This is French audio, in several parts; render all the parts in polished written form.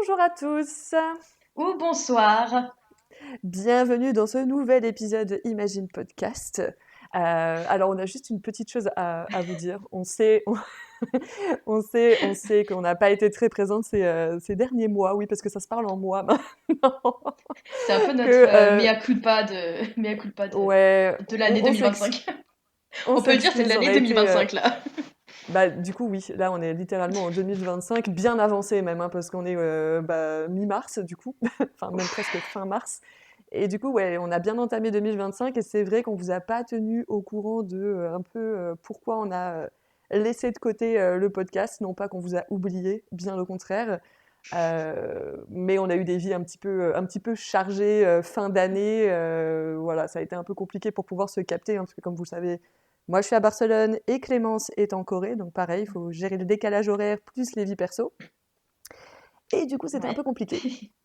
Bonjour à tous, Ou bonsoir. bienvenue dans ce nouvel épisode Imagine Podcast. Alors on a juste une petite chose à vous dire. On sait qu'on n'a pas été très présente ces derniers mois, oui, parce que ça se parle en mois maintenant. C'est un peu notre Que, mea culpa de, mea culpa ouais, de l'année 2025. on On peut le dire, c'est de s'excuse, on l'année a été, 2025 là. bah, du coup, oui, là, on est littéralement en 2025, bien avancé même, hein, parce qu'on est mi-mars, du coup, enfin, même presque fin mars. Et du coup, ouais, on a bien entamé 2025, et c'est vrai qu'on vous a pas tenu au courant de un peu pourquoi on a laissé de côté le podcast. Non pas qu'on vous a oublié, bien au contraire. Mais on a eu des vies un petit peu chargées fin d'année. Voilà, ça a été un peu compliqué pour pouvoir se capter, hein, parce que comme vous le savez, moi je suis à Barcelone et Clémence est en Corée, donc pareil, il faut gérer le décalage horaire plus les vies perso. Et du coup, c'était un Ouais. peu compliqué.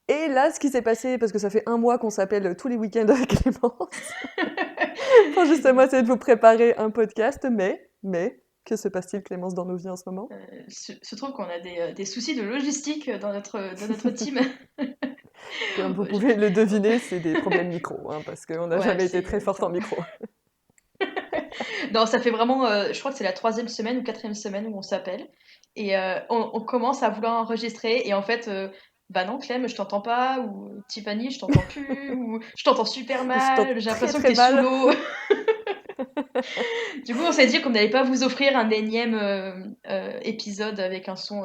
Et là, ce qui s'est passé, parce que ça fait un mois qu'on s'appelle tous les week-ends avec Clémence, pour justement essayer de vous préparer un podcast, que se passe-t-il, Clémence, dans nos vies en ce moment? Se trouve qu'on a des soucis de logistique dans notre team. Comme vous pouvez le deviner, c'est des problèmes micro, hein, parce qu'on n'a Ouais, jamais été très forte en micro. Non, ça fait vraiment, je crois que c'est la troisième semaine ou quatrième semaine où on s'appelle. Et on commence à vouloir enregistrer. Et en fait, bah non, Clem, je t'entends pas. Ou Tiffany, je t'entends plus. Ou je t'entends super Ou je mal. t'entends J'ai très l'impression que très t'es sous mal. l'eau. Du coup, on s'est dit qu'on n'allait pas vous offrir un énième épisode avec un son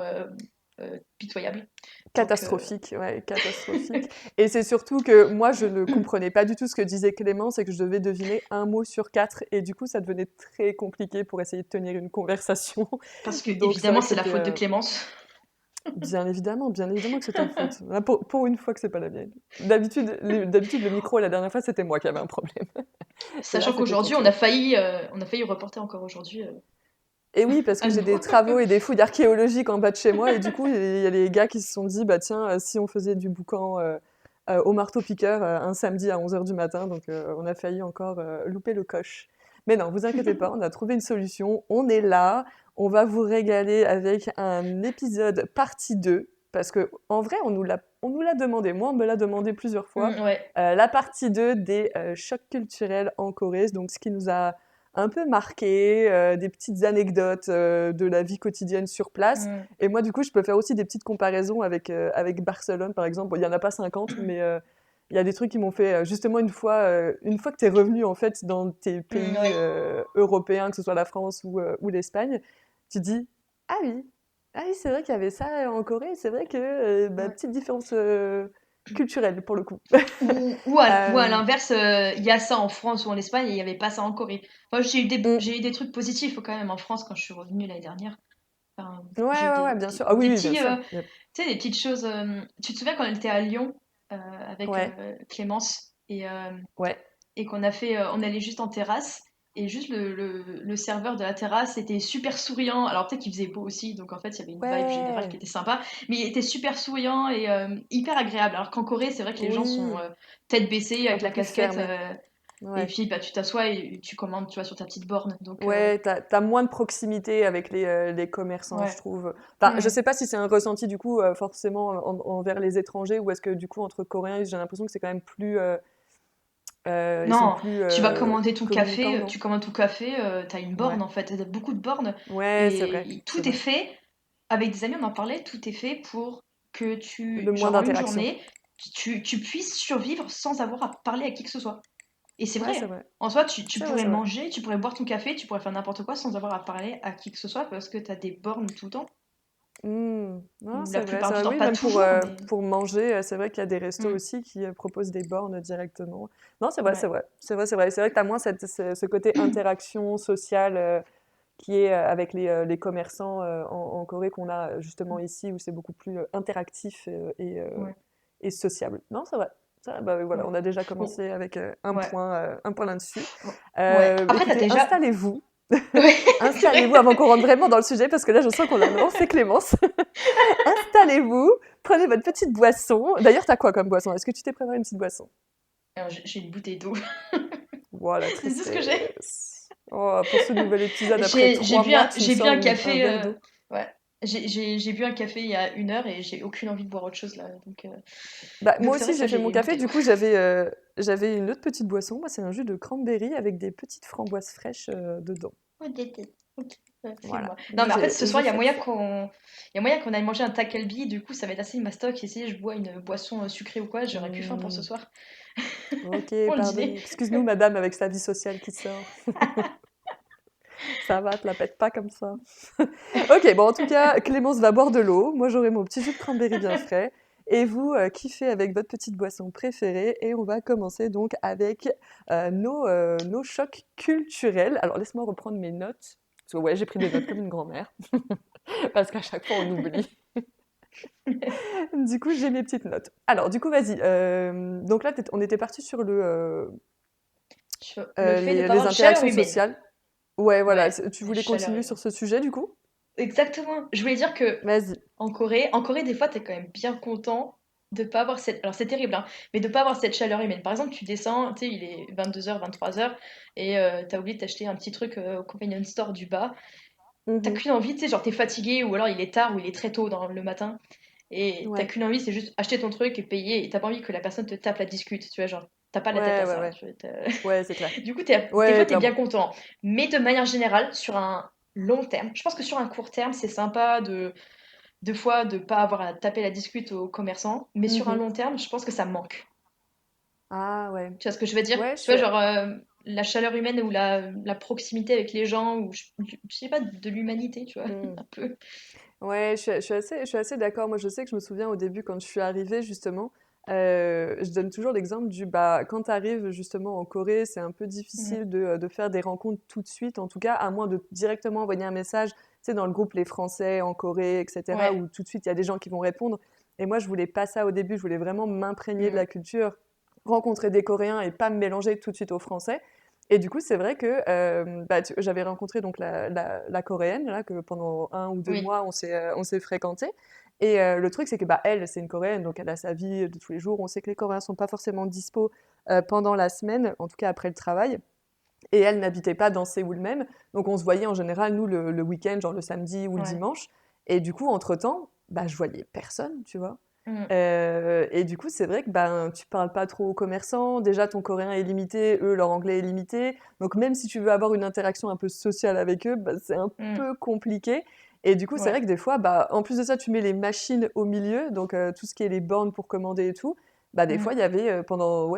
pitoyable. Donc, Catastrophique, ouais, catastrophique. Et c'est surtout que moi, je ne comprenais pas du tout ce que disait Clémence et que je devais deviner un mot sur quatre. Et du coup, ça devenait très compliqué pour essayer de tenir une conversation. parce que, Donc, c'est évidemment, vrai que c'est la c'était faute de Clémence. bien évidemment que c'est ta faute. Là, pour une fois que c'est pas la mienne. D'habitude, le micro, la dernière fois, c'était moi qui avais un problème. Là, Sachant c'était ton qu'aujourd'hui, tour. on a failli reporter encore aujourd'hui Et oui, parce que à j'ai des nouveau. travaux et des fouilles archéologiques en bas de chez moi, et du coup, il y a les gars qui se sont dit, bah tiens, si on faisait du boucan au marteau-piqueur un samedi à 11 h du matin, donc on a failli encore louper le coche. Mais non, vous inquiétez pas, on a trouvé une solution, on est là, on va vous régaler avec un épisode partie 2, parce que en vrai, on nous l'a demandé, moi on me l'a demandé plusieurs fois, Ouais. la partie 2 des chocs culturels en Corée, donc ce qui nous a un peu marqué, des petites anecdotes de la vie quotidienne sur place. Mm. Et moi, du coup, je peux faire aussi des petites comparaisons avec Barcelone, par exemple. Bon, il n'y en a pas 50, mais il y a des trucs qui m'ont fait, justement, une fois que tu es revenu, en fait, dans tes pays Ouais. européens, que ce soit la France ou l'Espagne, tu te dis, ah oui, ah oui, c'est vrai qu'il y avait ça en Corée, c'est vrai que, bah, Ouais. petite différence culturelle, pour le coup. Ou à Euh, l'inverse, il y a ça en France ou en Espagne et il n'y avait pas ça en Corée. Moi, on- j'ai eu des trucs positifs quand même en France quand je suis revenue l'année dernière. Enfin, Ouais, j'ai eu ouais, ouais, bien sûr. Ah oui, des oui, bien petits, sûr. tu sais, des petites choses. Tu te souviens quand on était à Lyon avec Ouais, Clémence ouais. et qu'on a fait, on allait juste en terrasse et juste le serveur de la terrasse était super souriant. Alors peut-être qu'il faisait beau aussi, donc en fait il y avait une vibe générale qui Ouais, était sympa, mais il était super souriant et hyper agréable. Alors qu'en Corée, c'est vrai que les gens sont oui, tête baissée un avec peu la plus casquette fermé. et Ouais. puis bah, tu t'assois et tu commandes, tu vois, sur ta petite borne. Donc Ouais, t'as moins de proximité avec les commerçants, je ouais. trouve. Enfin, je Hmm. sais pas si c'est un ressenti du coup forcément envers les étrangers ou est-ce que du coup entre Coréens, j'ai l'impression que c'est quand même plus, ils sont Non, plus tu vas commander ton communicants, café, non? tu commandes ton café, t'as une borne Ouais, en fait, t'as beaucoup de bornes ouais, c'est vrai, et c'est tout est vrai. fait. Avec des amis, on en parlait, tout est fait pour que Le moins genre en une d'interaction. journée, tu puisses survivre sans avoir à parler à qui que ce soit. Et c'est Ouais, vrai, c'est hein. vrai, En soi, tu c'est vrai, pourrais c'est vrai. manger, tu pourrais boire ton café, tu pourrais faire n'importe quoi sans avoir à parler à qui que ce soit parce que t'as des bornes tout le temps. Mmh. Non, Ou la c'est plupart du vrai, temps, oui, pas même toujours, mais. pour manger, c'est vrai qu'il y a des restos Hmm, aussi qui proposent des bornes directement. Non, c'est vrai, c'est ouais. vrai, c'est vrai, c'est vrai. C'est vrai que tu as moins ce côté interaction sociale qui est avec les commerçants en Corée qu'on a justement ici, où c'est beaucoup plus interactif Ouais, et sociable. Non, c'est vrai. Ça, bah, oui, voilà, ouais. on a déjà Bon, commencé avec ouais. un point là-dessus. Bon, ouais. Après, t'as Écoutez, déjà. installez-vous. Ouais, c'est vrai. Installez-vous avant qu'on rentre vraiment dans le sujet, parce que là, je sens qu'on a lancé Clémence. Installez-vous, prenez votre petite boisson. D'ailleurs, t'as quoi comme boisson? Est-ce que tu t'es préparé une petite boisson? Alors, j'ai une bouteille d'eau. Voilà, la C'est tout ce que j'ai. tristesse. Oh, pour ce nouvel épisode, après 3 mois, tu me J'ai bu sors un un café. verre d'eau. Ouais. J'ai bu un café il y a 1 heure et j'ai aucune envie de boire autre chose là. Bah, Donc moi c'est vrai aussi, que ça, j'ai fait mon j'ai café. noté. Du coup, j'avais une autre petite boisson. Moi, c'est un jus de cranberry avec des petites framboises fraîches dedans. Oh, ok, Voilà. excuse-moi. Non, Moi, mais en fait, ce soir, j'ai fait ça. il y a moyen qu'on aille manger un takalbi. Du coup, ça va être assez mastoc. Et si je bois une boisson sucrée ou quoi, j'aurais plus faim pour ce Hmm. soir, Ok, pour le pardon. dîner. Excuse-nous, madame, avec sa vie sociale qui sort. Ça va, te la pète pas comme ça. Ok, bon, en tout cas, Clémence va boire de l'eau. Moi, j'aurai mon petit jus de cranberry bien frais. Et vous, kiffez avec votre petite boisson préférée. Et on va commencer donc avec nos chocs culturels. Alors, laisse-moi reprendre mes notes. Parce que, ouais, j'ai pris des notes comme une grand-mère. Parce qu'à chaque fois, on oublie. Du coup, j'ai mes petites notes. Alors, du coup, vas-y. Donc là, on était parti sur Le fait de pas avoir les de chaleur interactions humaine. sociales. Ouais, voilà. Ouais, Tu la voulais chaleur continuer humaine. sur ce sujet, du coup? Exactement. Je voulais dire que Vas-y. en Corée, des fois, t'es quand même bien content de pas avoir cette. Alors, c'est terrible, hein, mais de pas avoir cette chaleur humaine. Par exemple, tu descends, tu sais, il est 22 h, 23 h, et t'as oublié de t'acheter un petit truc au convenience store du bas. T'as Mhm. qu'une envie, tu sais, genre t'es fatigué, ou alors il est tard, ou il est très tôt dans le matin, et t'as Ouais. qu'une envie, c'est juste acheter ton truc et payer, et t'as pas envie que la personne te tape la discute, tu vois, genre, t'as pas la tête Ouais, à ouais, ça. ouais. Ouais, c'est clair. Du coup, des Ouais, fois, t'es bien clairement. content. Mais de manière générale, sur un long terme, je pense que sur un court terme, c'est sympa de fois de pas avoir à taper la discute aux commerçants, mais sur un Mhm. long terme, je pense que ça me manque. Ah ouais. Tu vois ce que je veux dire? Ouais, Tu vois, genre, la chaleur humaine ou la proximité avec les gens, ou je sais pas, de l'humanité, tu vois, hmm. un peu. Ouais, je suis assez d'accord. Moi, je sais que je me souviens au début, quand je suis arrivée, justement, je donne toujours l'exemple bah, quand tu arrives justement en Corée, c'est un peu Mm. difficile de faire des rencontres tout de suite, en tout cas, à moins de directement envoyer un message, tu sais, dans le groupe Les Français en Corée, etc., Ouais. où tout de suite, il y a des gens qui vont répondre. Et moi, je voulais pas ça au début, je voulais vraiment m'imprégner de Mm. la culture, rencontrer des Coréens et pas me mélanger tout de suite aux Français. Et du coup, c'est vrai que bah, j'avais rencontré donc la Coréenne, là, que pendant 1 ou 2 mois, Oui. on s'est fréquentés. Et le truc, c'est que bah, elle, c'est une Coréenne, donc elle a sa vie de tous les jours. On sait que les Coréens sont pas forcément dispo pendant la semaine, en tout cas après le travail. Et elle n'habitait pas dans Séoul même. Donc on se voyait en général, nous, le week-end, genre le samedi ou le Ouais. dimanche. Et du coup, entre-temps, bah, je voyais personne, tu vois. Mm. Et du coup, c'est vrai que ben, tu parles pas trop aux commerçants. Déjà, ton coréen est limité, eux, leur anglais est limité. Donc, même si tu veux avoir une interaction un peu sociale avec eux, bah, c'est un Mm. peu compliqué. Et du coup, c'est vrai Ouais. que des fois, bah, en plus de ça, tu mets les machines au milieu, donc tout ce qui est les bornes pour commander et tout. Bah, des fois, il Mm. y avait pendant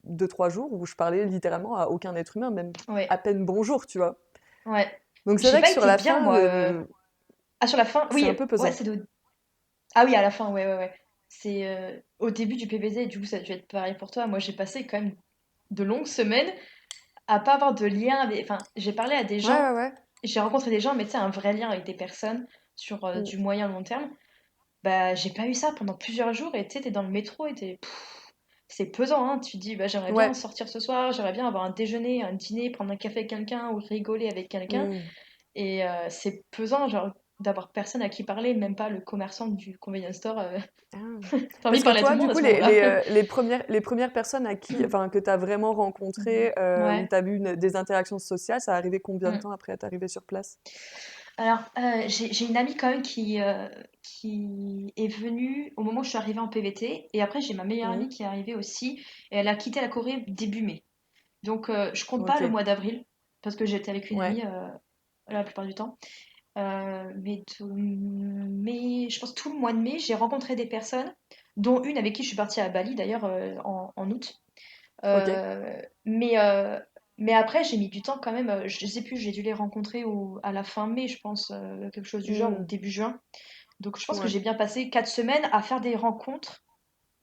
2, 3 jours où je parlais littéralement à aucun être humain, même à Ouais. peine bonjour, tu vois. Ouais. Donc, c'est J'ai vrai que pas sur été la bien, fin, moi. Ah, sur la fin? c'est Oui, un peu ouais, pesant. c'est de. Ah oui, à la fin, ouais, ouais, ouais. C'est au début du PVZ, du coup, ça a dû être pareil pour toi. Moi, j'ai passé quand même de longues semaines à pas avoir de lien avec. Enfin, j'ai parlé à des Ouais, ouais, gens, ouais. j'ai rencontré des gens, mais tu sais, un vrai lien avec des personnes sur Mm. du moyen long terme. Bah, j'ai pas eu ça pendant plusieurs jours, et tu sais, t'es dans le métro et c'est pesant, hein. Tu te dis, bah, j'aimerais bien Ouais. sortir ce soir, j'aimerais bien avoir un déjeuner, un dîner, prendre un café avec quelqu'un ou rigoler avec quelqu'un. Mm. Et c'est pesant, genre, d'avoir personne à qui parler, même pas le commerçant du convenience store. Ah. T'as envie Parce de que parler à tout toi, le du monde à coup, ce moment-là. les premières personnes enfin, que tu as vraiment rencontrées, où Ouais. tu as vu des interactions sociales, ça arrivait combien de Mm. temps après être arrivé sur place? Alors, j'ai une amie quand même qui est venue au moment où je suis arrivée en PVT. Et après, j'ai ma meilleure Mhm. amie qui est arrivée aussi. Et elle a quitté la Corée début mai. Donc, je compte pas Ok, le mois d'avril, parce que j'étais avec une ouais, amie la plupart du temps. Mais je pense tout le mois de mai, j'ai rencontré des personnes, dont une avec qui je suis partie à Bali d'ailleurs en août. ok. Euh, mais, euh, mais après, j'ai mis du temps quand même. Je sais plus, j'ai dû les rencontrer à la fin mai, je pense, quelque chose du genre, ou Hmm, début juin. Donc je pense que ouais, j'ai bien passé 4 semaines à faire des rencontres,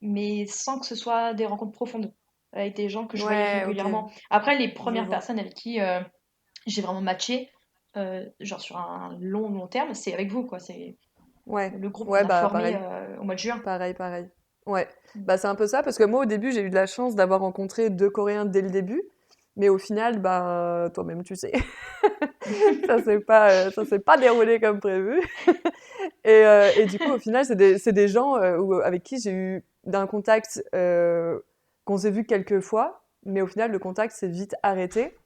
mais sans que ce soit des rencontres profondes, avec des gens que je voyais ouais, ok, régulièrement. Après, les je premières vois. personnes avec qui j'ai vraiment matché, genre sur un long terme, c'est avec vous, quoi. C'est Ouais, le groupe qu'on ouais, a bah formé pareil, au mois de juin. pareil, pareil. Ouais, Mm. bah c'est un peu ça, parce que moi, au début, j'ai eu de la chance d'avoir rencontré 2 Coréens dès le début, mais au final, bah, toi-même, tu sais, ça s'est pas déroulé comme prévu. Et du coup, au final, c'est des gens avec qui j'ai eu d'un contact qu'on s'est vu quelques fois, mais au final, le contact s'est vite arrêté.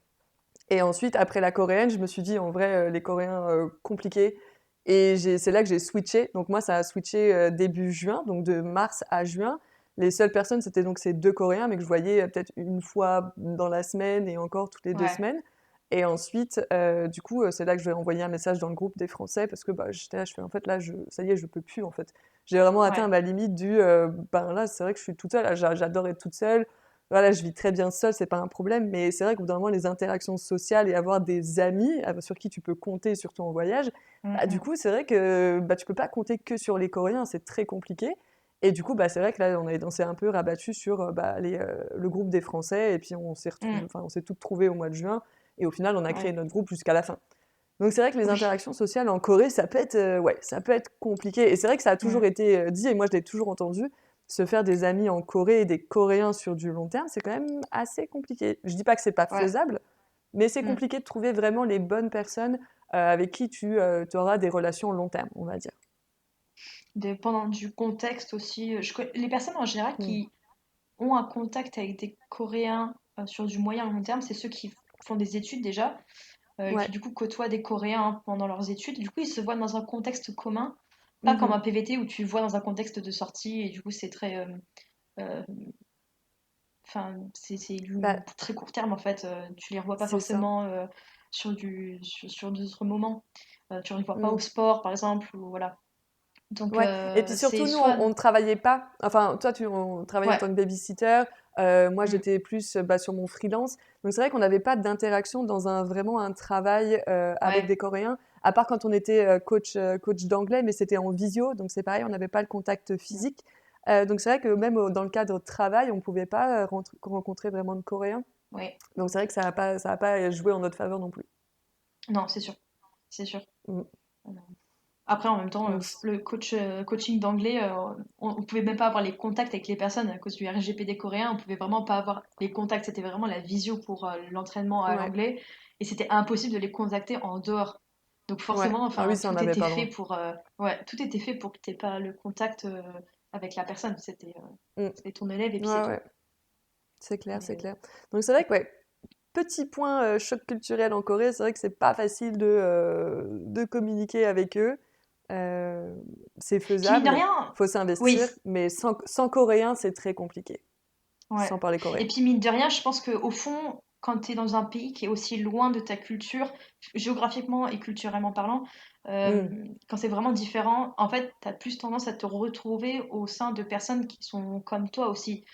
Et ensuite, après la coréenne, je me suis dit, en vrai, les Coréens compliqués. Et c'est là que j'ai switché. Donc moi, ça a switché début juin, donc de mars à juin. Les seules personnes, c'était donc ces deux Coréens, mais que je voyais peut-être une fois dans la semaine et encore toutes les deux Ouais. semaines. Et ensuite, du coup, c'est là que je vais envoyer un message dans le groupe des Français parce que bah, j'étais là, je fais en fait là, ça y est, je peux plus en fait. J'ai vraiment atteint Ouais. ma limite ben là, c'est vrai que je suis toute seule, là, j'adore être toute seule. Voilà, je vis très bien seule, c'est pas un problème, mais c'est vrai qu'au bout d'un moment, les interactions sociales et avoir des amis sur qui tu peux compter, surtout en voyage, bah, du Mm, coup, c'est vrai que bah, tu peux pas compter que sur les Coréens, c'est très compliqué. Et du coup, bah, c'est vrai que là, on s'est un peu rabattu sur bah, le groupe des Français, et puis on s'est mm, retrouvé, mm. enfin, on s'est toutes trouvées au mois de juin, et au final, on a créé Ouais. notre groupe jusqu'à la fin. Donc c'est vrai que les Oui. interactions sociales en Corée, ouais, ça peut être compliqué. Et c'est vrai que ça a toujours Mm, été dit, et moi je l'ai toujours entendu, se faire des amis en Corée et des Coréens sur du long terme, c'est quand même assez compliqué. Je dis pas que c'est pas ouais. faisable, mais c'est Mm. compliqué de trouver vraiment les bonnes personnes avec qui tu auras des relations long terme, on va dire. Dépendant du contexte aussi. Les personnes en général Mm. qui ont un contact avec des Coréens sur du moyen long terme, c'est ceux qui font des études déjà, qui Ouais. du coup côtoient des Coréens pendant leurs études. Du coup, ils se voient dans un contexte commun, pas comme Mhm. un PVT où tu vois dans un contexte de sortie et du coup c'est très, euh, enfin c'est du Bah, très court terme en fait. Tu les revois pas c'est ça. forcément sur d'autres moments. Tu les revois pas au Mm. sport par exemple ou voilà. Donc Ouais, et puis c'est surtout, nous, soit on ne travaillait pas. Enfin, toi, on travaillait en ouais. tant que babysitter. Moi, Mm, j'étais plus bah, sur mon freelance. Donc, c'est vrai qu'on n'avait pas d'interaction dans vraiment un travail avec ouais. des Coréens, à part quand on était coach d'anglais, mais c'était en visio. Donc, c'est pareil, on n'avait pas le contact Mm, physique. Donc, c'est vrai que même dans le cadre de travail, on ne pouvait pas rencontrer vraiment de Coréens. ouais. Donc, c'est vrai que ça a pas joué en notre faveur non plus. Non, c'est sûr. C'est sûr. Mm. Euh, Après, en même temps, Donc, coaching d'anglais, on pouvait même pas avoir les contacts avec les personnes à cause du RGPD coréen. On pouvait vraiment pas avoir les contacts. C'était vraiment la visio pour l'entraînement à ouais, l'anglais. Et c'était impossible de les contacter en dehors. Donc ouais. forcément, Ah oui, enfin, ça, on n'avait pas le droit. ouais, tout était fait pour que tu pas le contact avec la personne. Mm. C'était ton élève et puis c'est Ouais, tout. ouais. C'est clair, c'est Mais clair. Donc c'est vrai que ouais, petit point choc culturel en Corée, c'est vrai que c'est pas facile de communiquer avec eux. Euh, c'est puis mine de faisable, rien, faut oui, s'investir, mais sans coréen, c'est très compliqué, ouais. sans parler Et coréen. puis mine de rien, je pense qu'au fond, quand tu es dans un pays qui est aussi loin de ta culture, géographiquement et culturellement parlant, Hmm, quand c'est vraiment différent, en fait, tu as plus tendance à te retrouver au sein de personnes qui sont comme toi aussi.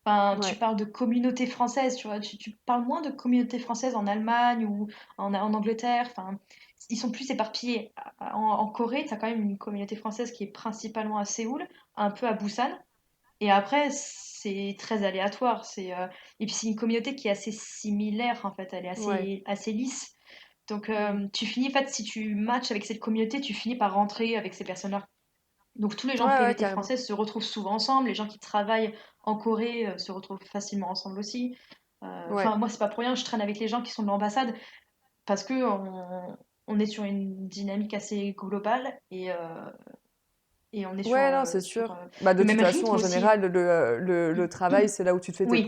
Enfin, tu ouais, parles de communauté française, tu vois, tu parles moins de communauté française en Allemagne ou en Angleterre, enfin, ils sont plus éparpillés. En Corée, tu as quand même une communauté française qui est principalement à Séoul, un peu à Busan. Et après, c'est très aléatoire. Et puis, c'est une communauté qui est assez similaire, en fait. Elle est ouais, assez lisse. Donc, hmm. tu finis, en fait, si tu matches avec cette communauté, tu finis par rentrer avec ces personnes-là. Donc, tous les gens de Ouais, ouais, PVT carrément. française se retrouvent souvent ensemble. Les gens qui travaillent en Corée se retrouvent facilement ensemble aussi. Ouais. Enfin, moi, c'est pas pour rien, je traîne avec les gens qui sont de l'ambassade parce que on est sur une dynamique assez globale et on est Ouais, non, c'est sûr. sur Bah, de le toute même façon, rythme en aussi. général, le travail, c'est là où tu te fais Oui,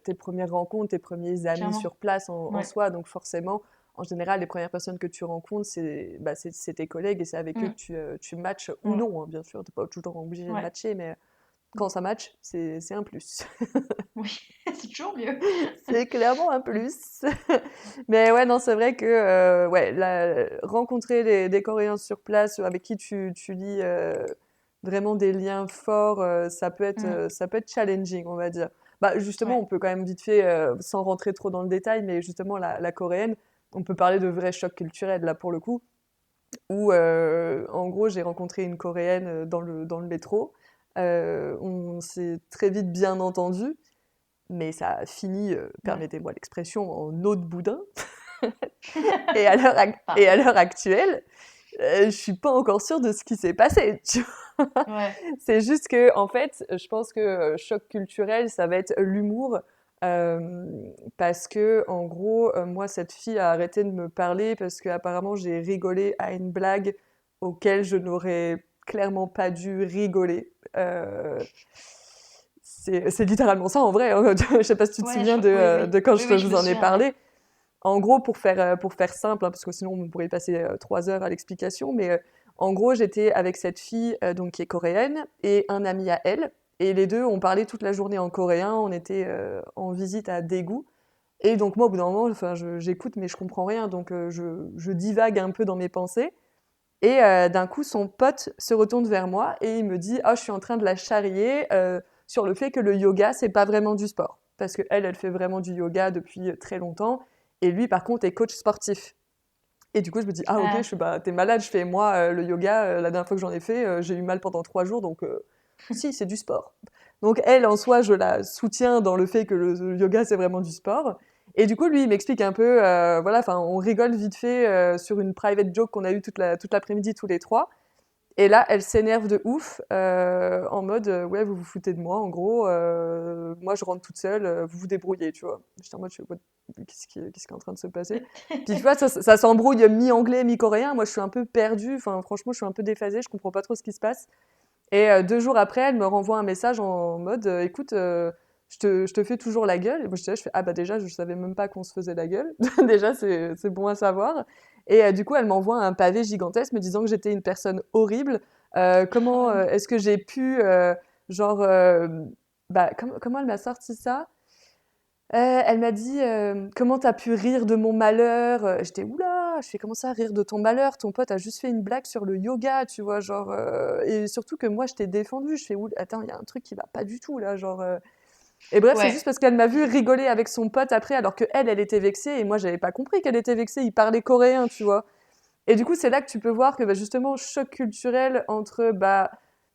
tes premières rencontres, tes premiers amis clairement. sur place en Ouais. soi. Donc, forcément, en général, les premières personnes que tu rencontres, c'est tes collègues et c'est avec eux que Mm, tu matches ou mm, non, hein, bien sûr. Tu n'es pas toujours obligé de ouais. matcher, mais quand ça match, c'est un plus. Oui, c'est toujours mieux. C'est clairement un plus. Mais ouais, non, c'est vrai que ouais, rencontrer des Coréens sur place avec qui tu lis vraiment des liens forts, Mm, ça peut être challenging, on va dire. Bah, justement, ouais. on peut quand même vite fait, sans rentrer trop dans le détail, mais justement, la coréenne, on peut parler de vrais chocs culturels, là, pour le coup, où, en gros, j'ai rencontré une Coréenne dans le métro. On s'est très vite bien entendu, mais ça a fini, Mm. permettez-moi l'expression, en eau de boudin. Et à Parfait. l'heure actuelle, je suis pas encore sûre de ce qui s'est passé. Tu vois. Ouais. C'est juste que, en fait, je pense que choc culturel, ça va être l'humour. euh, Parce que, en gros, moi, cette fille a arrêté de me parler parce qu'apparemment, j'ai rigolé à une blague auquel je n'aurais clairement pas dû rigoler. C'est littéralement ça en vrai, hein. Je sais pas si tu te Ouais, souviens oui, oui. de quand Oui, je oui, je vous me en ai souviens, ouais. parlé. En gros, pour faire simple, hein, parce que sinon on pourrait passer 3 heures à l'explication, mais En gros, j'étais avec cette fille donc qui est coréenne et un ami à elle. Et les deux, on parlait toute la journée en coréen. On était en visite à Daegu. Et donc moi, au bout d'un moment, enfin, j'écoute, mais je comprends rien. Donc je divague un peu dans mes pensées. Et d'un coup, son pote se retourne vers moi et il me dit: «Ah, je suis en train de la charrier sur le fait que le yoga, c'est pas vraiment du sport». Parce que elle fait vraiment du yoga depuis très longtemps. Et lui, par contre, est coach sportif. Et du coup, je me dis: «Ah OK», je Ah, fais: «Bah, t'es malade». Je fais: «Moi, le yoga, la dernière fois que j'en ai fait, j'ai eu mal pendant 3 jours, donc si, c'est du sport». Donc elle, en soi, je la soutiens dans le fait que le yoga, c'est vraiment du sport. Et du coup, lui, il m'explique un peu, voilà, enfin, on rigole vite fait sur une private joke qu'on a eue toute l'après-midi tous les trois. Et là, elle s'énerve de ouf, en mode, ouais, vous vous foutez de moi, en gros, moi je rentre toute seule, vous vous débrouillez, tu vois. J'étais en mode, qu'est-ce qui est en train de se passer? Puis tu vois, ça s'embrouille mi-anglais, mi-coréen. Moi, je suis un peu perdue, enfin, franchement, je suis un peu déphasée, je comprends pas trop ce qui se passe. Et 2 jours après, elle me renvoie un message en mode, écoute, je te fais toujours la gueule. Et moi, je fais, ah bah déjà, je savais même pas qu'on se faisait la gueule. Déjà, c'est bon à savoir. Et du coup, elle m'envoie un pavé gigantesque me disant que j'étais une personne horrible. oh Comment non. est-ce que j'ai pu, genre, bah, comment elle m'a sorti ça? Elle m'a dit, «Comment t'as pu rire de mon malheur?» J'étais: «Ouh là!» Je fais: «Comment ça, rire de ton malheur? Ton pote a juste fait une blague sur le yoga», tu vois? Genre, et surtout que moi, je t'ai défendue. Je fais: «Ouh, attends, il y a un truc qui va pas du tout là», genre, et bref, c'est Ouais, juste parce qu'elle m'a vu rigoler avec son pote après, alors qu'elle, elle était vexée et moi, j'avais pas compris qu'elle était vexée. Il parlait coréen, tu vois? Et du coup, c'est là que tu peux voir que bah, justement, choc culturel entre bah,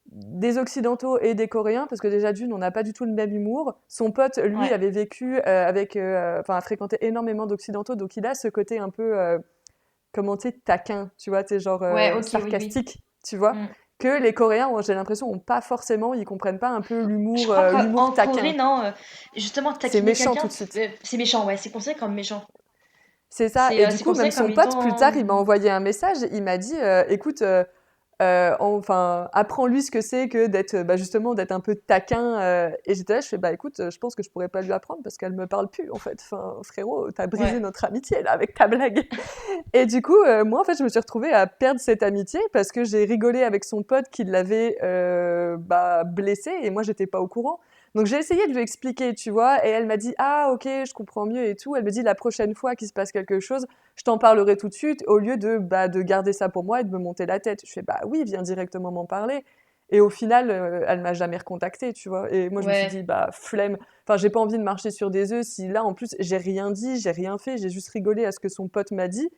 des Occidentaux et des Coréens, parce que déjà d'une, on n'a pas du tout le même humour. Son pote, lui, ouais, avait vécu enfin, a fréquenté énormément d'Occidentaux, donc il a ce côté un peu, comment tu sais, taquin, tu vois, tu sais, genre ouais, ok, oui, oui. sarcastique, tu vois, Mm. que les Coréens, j'ai l'impression, ont pas forcément, ils comprennent pas un peu Je l'humour, crois l'humour qu'en Corée, taquin. non, justement, C'est taquiner méchant tout quelqu'un, de suite. c'est méchant, ouais, c'est considéré comme méchant. C'est ça. Et du C'est coup, même considéré comme son pote, plus tard, étant. il m'a envoyé un message. Il m'a dit, écoute, enfin, apprends-lui ce que c'est que d'être, bah, justement, d'être un peu taquin. Et j'étais là, je fais, bah, écoute, je pense que je pourrais pas lui apprendre parce qu'elle me parle plus, en fait. Enfin, frérot, t'as brisé Ouais, notre amitié, là, avec ta blague. Et du coup, moi, en fait, je me suis retrouvée à perdre cette amitié parce que j'ai rigolé avec son pote qui l'avait bah, blessé et moi, j'étais pas au courant. Donc, j'ai essayé de lui expliquer, tu vois, et elle m'a dit, ah, ok, je comprends mieux et tout. Elle me dit, la prochaine fois qu'il se passe quelque chose, je t'en parlerai tout de suite au lieu de garder ça pour moi et de me monter la tête. Je fais, bah oui, viens directement m'en parler. Et au final, elle m'a jamais recontacté, tu vois. Et moi, je me suis dit, ouais, bah, flemme. Enfin, j'ai pas envie de marcher sur des œufs si là, en plus, j'ai rien dit, j'ai rien fait, j'ai juste rigolé à ce que son pote m'a dit.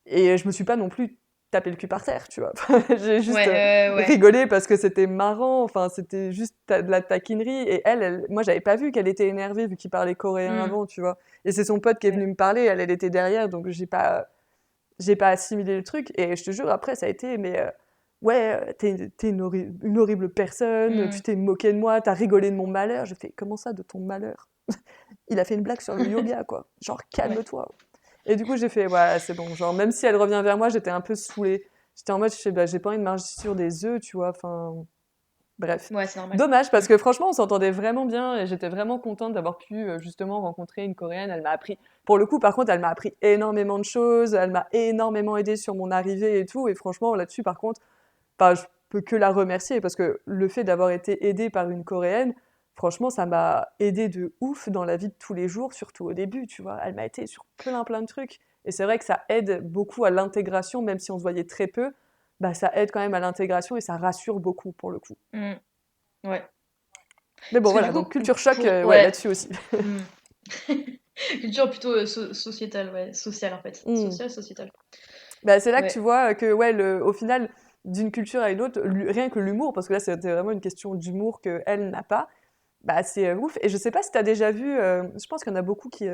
Et je me suis pas non plus tapé le cul par terre, tu vois. J'ai juste ouais. rigolé parce que c'était marrant, enfin, c'était juste de la taquinerie. Et moi, j'avais pas vu qu'elle était énervée vu qu'il parlait coréen Mm, avant, tu vois. Et c'est son pote qui est ouais, venu me parler, elle était derrière, donc j'ai pas assimilé le truc. Et je te jure, après, ça a été, mais ouais, t'es une horrible personne, tu mm. t'es moqué de moi, t'as rigolé de mon malheur. J'ai fait, comment ça, de ton malheur? Il a fait une blague sur le yoga, quoi. Genre, Ouais, calme-toi. Et du coup, j'ai fait, ouais, c'est bon. Genre, même si elle revient vers moi, j'étais un peu saoulée. J'étais en mode, je sais, bah, j'ai pas envie de marcher sur des œufs, tu vois. Enfin, bref. ouais, c'est normal. Dommage, parce Mm. que franchement, on s'entendait vraiment bien et j'étais vraiment contente d'avoir pu justement rencontrer une Coréenne. Elle m'a appris, pour le coup, par contre, elle m'a appris énormément de choses. Elle m'a énormément aidée sur mon arrivée et tout. Et franchement, là-dessus, par contre, enfin, je peux que la remercier parce que le fait d'avoir été aidée par une Coréenne, franchement, ça m'a aidée de ouf dans la vie de tous les jours, surtout au début, tu vois. Elle m'a aidée sur plein plein de trucs. Et c'est vrai que ça aide beaucoup à l'intégration, même si on se voyait très peu, bah ça aide quand même à l'intégration et ça rassure beaucoup pour le coup. Mm, ouais. Mais bon, Parce que voilà, du donc coup, culture choc, pour. ouais, Ouais. là-dessus aussi. Mm. Culture plutôt sociétale, ouais, sociale en fait. Mm. Sociale, sociétale. Bah, c'est là que tu Ouais, vois que, ouais, au final, d'une culture à une autre, rien que l'humour, parce que là, c'était vraiment une question d'humour qu'elle n'a pas, bah, c'est ouf. Et je sais pas si tu as déjà vu, je pense qu'il y en a beaucoup qui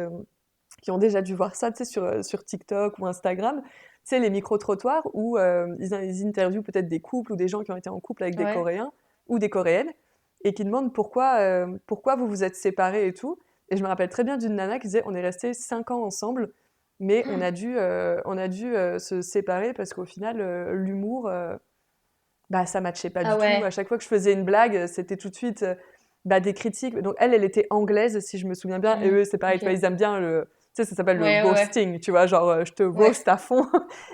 ont déjà dû voir ça, tu sais, sur TikTok ou Instagram, tu sais, les micro-trottoirs où ils interviewent peut-être des couples ou des gens qui ont été en couple avec des ouais, Coréens ou des Coréennes et qui demandent pourquoi vous vous êtes séparés et tout. Et je me rappelle très bien d'une nana qui disait on est restés 5 ans ensemble, mais on a dû se séparer parce qu'au final, l'humour, bah, ça matchait pas ah du tout. À ouais. chaque fois que je faisais une blague, c'était tout de suite bah, des critiques. Donc elle était anglaise, si je me souviens bien. Et Mm, eux, c'est pareil, tu vois, ok. ils aiment bien Tu sais, ça s'appelle le Ouais, ouais, ouais. roasting, tu vois, genre je te Ouais, roast à fond,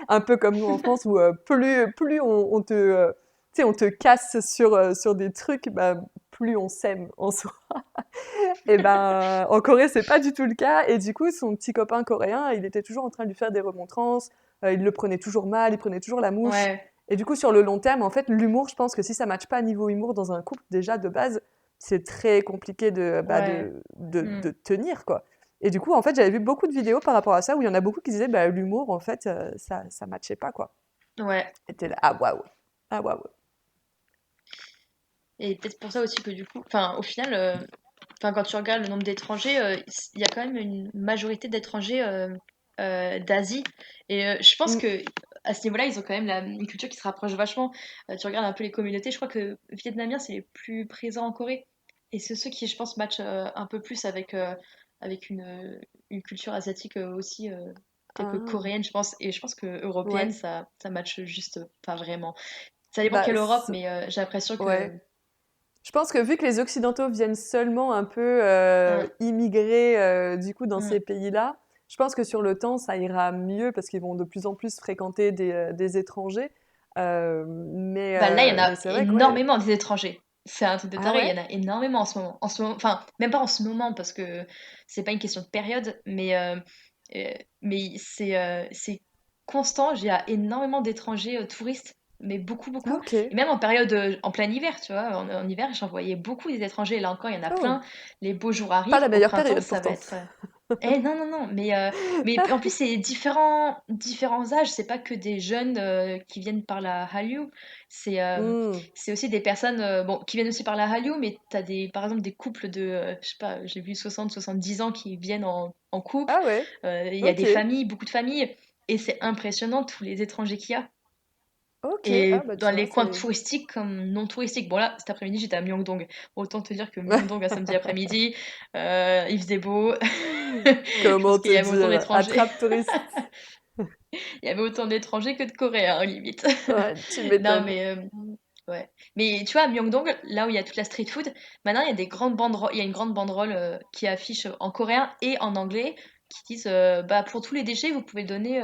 un peu comme nous en France où plus on te, tu sais, on te casse sur des trucs, bah, plus on s'aime en soi. Et ben, en Corée, c'est pas du tout le cas. Et du coup, son petit copain coréen, il était toujours en train de lui faire des remontrances. Il le prenait toujours mal, il prenait toujours la mouche. ouais, Et du coup, sur le long terme, en fait, l'humour, je pense que si ça matche pas à niveau humour dans un couple, déjà de base, c'est très compliqué ouais. Hmm. de tenir, quoi. Et du coup, en fait, j'avais vu beaucoup de vidéos par rapport à ça où il y en a beaucoup qui disaient, bah, l'humour, en fait, ça matchait pas, quoi. Ouais. Et t'es là, ah waouh, ah waouh. Et peut-être pour ça aussi que du coup, enfin, au final, enfin, quand tu regardes le nombre d'étrangers, il y a quand même une majorité d'étrangers d'Asie. Et je pense Mm. que à ce niveau-là, ils ont quand même une culture qui se rapproche vachement. Tu regardes un peu les communautés, je crois que vietnamiens, c'est les plus présents en Corée. Et c'est ceux qui, je pense, matchent un peu plus avec une culture asiatique aussi, telle que Ah, coréenne, je pense. Et je pense que européenne, ouais. ça matche juste pas vraiment. Ça dépend Bah, quelle Europe, mais j'ai l'impression que. ouais. Je pense que vu que les Occidentaux viennent seulement un peu Hum, immigrer du coup dans hum. ces pays-là, je pense que sur le temps ça ira mieux parce qu'ils vont de plus en plus fréquenter des étrangers. Bah là, il y en a Mais c'est vrai que ouais. énormément des étrangers. C'est un truc de Ah taré, il y ouais? en a énormément en ce moment. En ce moment, enfin, même pas en ce moment parce que c'est pas une question de période, mais c'est constant. J'ai énormément d'étrangers touristes, mais beaucoup, Ah beaucoup. ok. Et même en période, en plein hiver, tu vois, en hiver, j'en voyais beaucoup des étrangers. Et là encore, il y en a Oh, plein. Les beaux jours pas arrivent. la Au meilleure printemps, période ça va pourtant. être. Eh non, non, non, mais en plus, c'est différents âges. C'est pas que des jeunes qui viennent par la Hallyu. C'est euh, Hmm. c'est aussi des personnes bon, qui viennent aussi par la Hallyu, mais tu as par exemple des couples de, je sais pas, j'ai vu 60, 70 ans qui viennent en couple. Ah ouais. Il y a Ok. des familles, beaucoup de familles, et c'est impressionnant tous les étrangers qu'il y a. Ok. Ah Et bah dans tu vois les coins c'est. touristiques comme non touristiques. Bon là, cet après-midi, j'étais à Myeongdong. Autant te dire que Myeongdong, un samedi après-midi, il faisait beau. Je pense Comment qu'il te y avait autant dire? d'étrangers. Attrape touriste. Il y avait autant d'étrangers que de Coréens, limite. Ouais, tu Non, m'étonnes. mais ouais. Mais tu vois, à Myeongdong, là où il y a toute la street food, maintenant il y a des grandes banderoles, il y a une grande banderole qui affiche en coréen et en anglais qui disent bah pour tous les déchets, vous pouvez le donner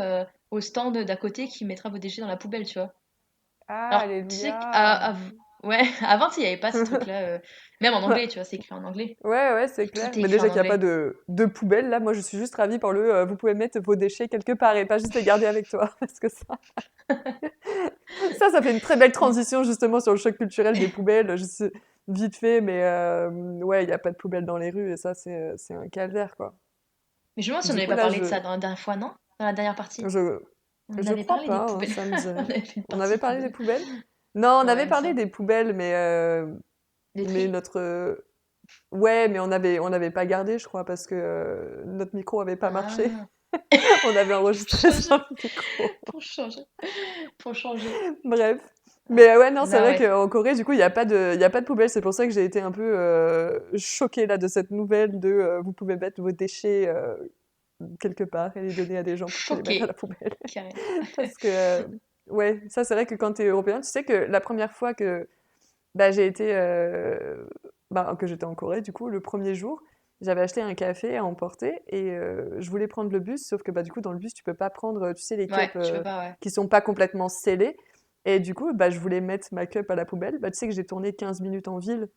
au stand d'à côté qui mettra vos déchets dans la poubelle, tu vois. Ah, Alors, tu sais, alléluia. ouais, avant, il n'y avait pas ces trucs-là. Même en Ouais. anglais, tu vois, c'est écrit en anglais. Ouais, ouais, c'est Tout clair. est Mais écrit en déjà qu'il n'y a pas anglais. de poubelle, là, moi, je suis juste ravie par vous pouvez mettre vos déchets quelque part et pas juste les garder avec toi. Parce que ça fait une très belle transition, justement, sur le choc culturel des poubelles. Je sais, vite fait, mais ouais, il n'y a pas de poubelle dans les rues et ça, c'est un calvaire, quoi. Mais je me demande si on Du n'avait coup, pas là, parlé de ça dans la dernière fois, non? Dans la dernière partie. je, On je avait crois parlé des pas, hein, poubelles. ça me dit On rien. avait fait une On partie avait parlé des poubelle. poubelles? Non, on Ouais, avait il me parlé semble. des poubelles, Des mais tris? ouais, mais on avait pas gardé, je crois, parce que notre micro avait pas marché. Ah, On avait faut enregistré changer. sans le micro. Faut changer. Faut changer. Bref. Ah, Mais ouais, non, c'est non, vrai ouais. qu'en Corée, du coup, il y a pas de poubelle. C'est pour ça que j'ai été un peu choquée là de cette nouvelle de vous pouvez mettre vos déchets quelque part et les donner à des gens pour qu'ils les mettent à la Choquée, poubelle. carrément. Parce que ouais, ça c'est vrai que quand tu es européen, tu sais que la première fois que bah, j'ai été que j'étais en Corée, du coup, le premier jour, j'avais acheté un café à emporter et je voulais prendre le bus, sauf que bah, du coup, dans le bus, tu peux pas prendre, tu sais, les Ouais, cups tu peux pas, ouais. qui sont pas complètement scellés. Et du coup, bah, je voulais mettre ma cup à la poubelle. Bah, tu sais que j'ai tourné 15 minutes en ville,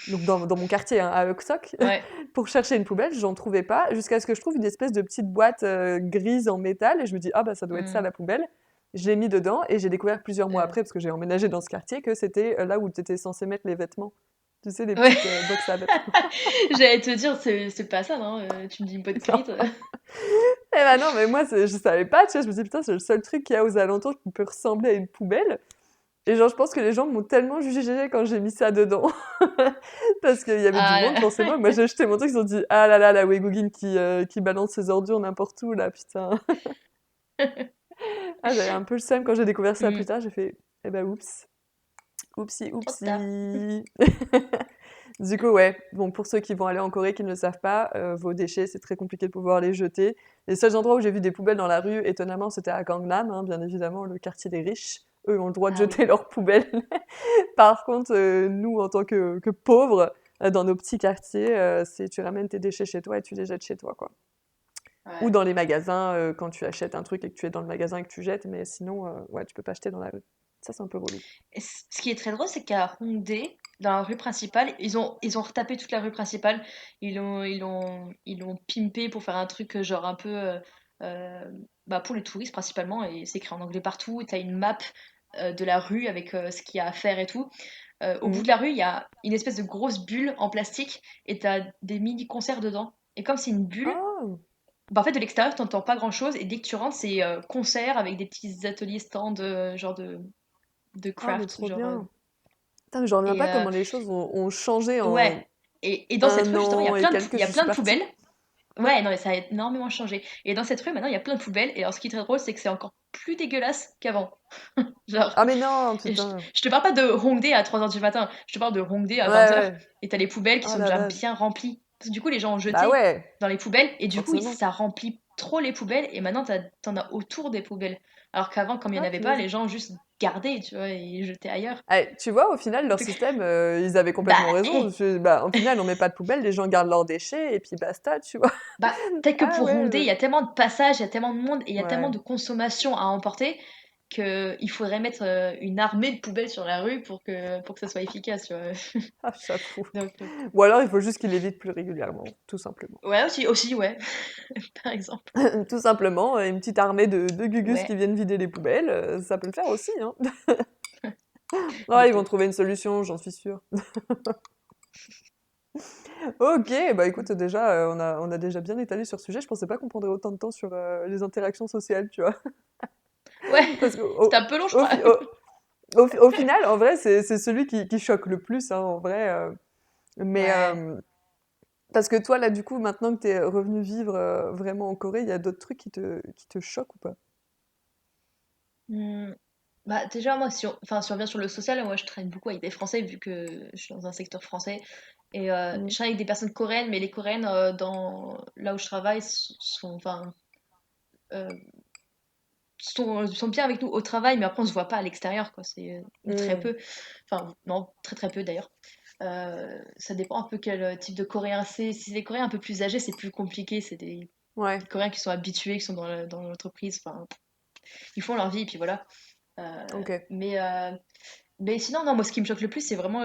donc dans mon quartier, hein, à Hoksok, Ouais. pour chercher une poubelle. J'en trouvais pas, jusqu'à ce que je trouve une espèce de petite boîte grise en métal. Et je me dis, ah bah ça doit être ça Hmm. la poubelle. Je l'ai mis dedans et j'ai découvert plusieurs mois Euh, après, parce que j'ai emménagé dans ce quartier, que c'était là où tu étais censé mettre les vêtements. Tu sais, les Ouais. petites box à vêtements. J'allais te dire, c'est pas ça, non? Tu me dis une boîte Non. grise. Et bah non, mais moi, je savais pas, tu vois. Je me dis, putain, c'est le seul truc qu'il y a aux alentours qui peut ressembler à une poubelle. Et genre, je pense que les gens m'ont tellement jugé quand j'ai mis ça dedans. Parce qu'il y avait du monde, Ah, forcément. Moi, j'ai jeté mon truc, ils ont dit, ah là là, la Wegougine qui balance ses ordures n'importe où, là, putain. Ah, j'avais un peu le seum quand j'ai découvert ça plus hmm, tard. J'ai fait, eh ben, oups. Oupsi, trop tard. oupsi. Du coup, ouais. Bon, pour ceux qui vont aller en Corée qui ne le savent pas, vos déchets, c'est très compliqué de pouvoir les jeter. Les seuls endroits où j'ai vu des poubelles dans la rue, étonnamment, c'était à Gangnam, hein, bien évidemment, le quartier des riches. Eux ont le droit de Ah oui. jeter leurs poubelles. Par contre, nous, en tant que pauvres, dans nos petits quartiers, c'est tu ramènes tes déchets chez toi et tu les jettes chez toi, quoi. ou Ouais. dans les magasins quand tu achètes un truc et que tu es dans le magasin et que tu jettes, mais sinon, ouais, tu peux pas acheter dans la rue. Ça, c'est un peu relou. Et ce qui est très drôle, c'est qu'à Hongdae, dans la rue principale, ils ont retapé toute la rue principale. Ils l'ont pimpé pour faire un truc genre un peu euh, bah, pour les touristes principalement. Et c'est écrit en anglais partout. T'as une map de la rue avec ce qu'il y a à faire et tout. Au bout Mhm. de la rue, il y a une espèce de grosse bulle en plastique et t'as des mini-concerts dedans. Et comme c'est une bulle, Oh, bah en fait de l'extérieur, t'entends pas grand-chose. Et dès que tu rentres, c'est concert avec des petits ateliers stands genre de ah, mais craft. trop Genre, bien. Putain, mais je reviens et pas comment les choses ont changé ouais. en Et dans cette un rue, justement, an et quelques, il y je a suis plein de partie. poubelles. Ouais, non, mais ça a énormément changé. Et dans cette rue, maintenant, il y a plein de poubelles. Et alors, ce qui est très drôle, c'est que c'est encore plus dégueulasse qu'avant. Genre, Ah mais non, et putain. je te parle pas de Hongdae à 3 heures du matin. Je te parle de Hongdae à Ouais, 20 heures. ouais. Et t'as les poubelles qui Oh sont la déjà vache. bien remplies. Parce que du coup, les gens ont Bah jeté ouais, dans les poubelles. Et du coup, forcément. ça remplit trop les poubelles. Et maintenant, t'en as autour des poubelles. Alors qu'avant, comme il n'y en Ah, avait pas, punaise. les gens juste gardaient, tu vois, et jetaient ailleurs. Ah, tu vois, au final, leur Donc, système, ils avaient complètement bah, raison. Bah, au final, on met pas de poubelle, les gens gardent leurs déchets et puis basta, tu vois. bah, peut-être que Ah pour ouais, Hongdae, il y a tellement de passages, il y a tellement de monde et il y a tellement ouais. de consommation à emporter qu'il faudrait mettre une armée de poubelles sur la rue pour que ça soit efficace, tu vois. Ah, j'avoue. Donc, Ou alors, il faut juste qu'ils l'évitent plus régulièrement, tout simplement. ouais, aussi, ouais, par exemple. Tout simplement, une petite armée de gugus qui Ouais, viennent vider les poubelles, ça peut le faire aussi, hein. de Ouais, ils vont peu. trouver une solution, j'en suis sûre. Ok, bah écoute, déjà, on a déjà bien étalé sur ce sujet. Je pensais pas qu'on prendrait autant de temps sur les interactions sociales, tu vois. Ouais, Parce que c'était un peu long, je au, crois. fi- au final, en vrai, c'est celui qui choque le plus, hein, en vrai. Mais Ouais. parce que toi, là, du coup, maintenant que t'es revenu vivre vraiment en Corée, il y a d'autres trucs qui te choquent ou pas? Hmm. Bah, déjà, moi, si on revient sur le social, moi, je traîne beaucoup avec des Français vu que je suis dans un secteur français. Et Mm. je travaille avec des personnes coréennes, mais les coréennes, là où je travaille, enfin, euh, sont bien avec nous au travail, mais après on se voit pas à l'extérieur, quoi. Ou très Mm. peu. Enfin, non, très très peu d'ailleurs. Ça dépend un peu quel type de Coréen c'est. Si c'est des Coréens un peu plus âgés, c'est plus compliqué. C'est des Ouais, Coréens qui sont habitués, qui sont dans l'entreprise. Enfin, ils font leur vie et puis voilà. ok. Mais sinon, non, moi ce qui me choque le plus, c'est vraiment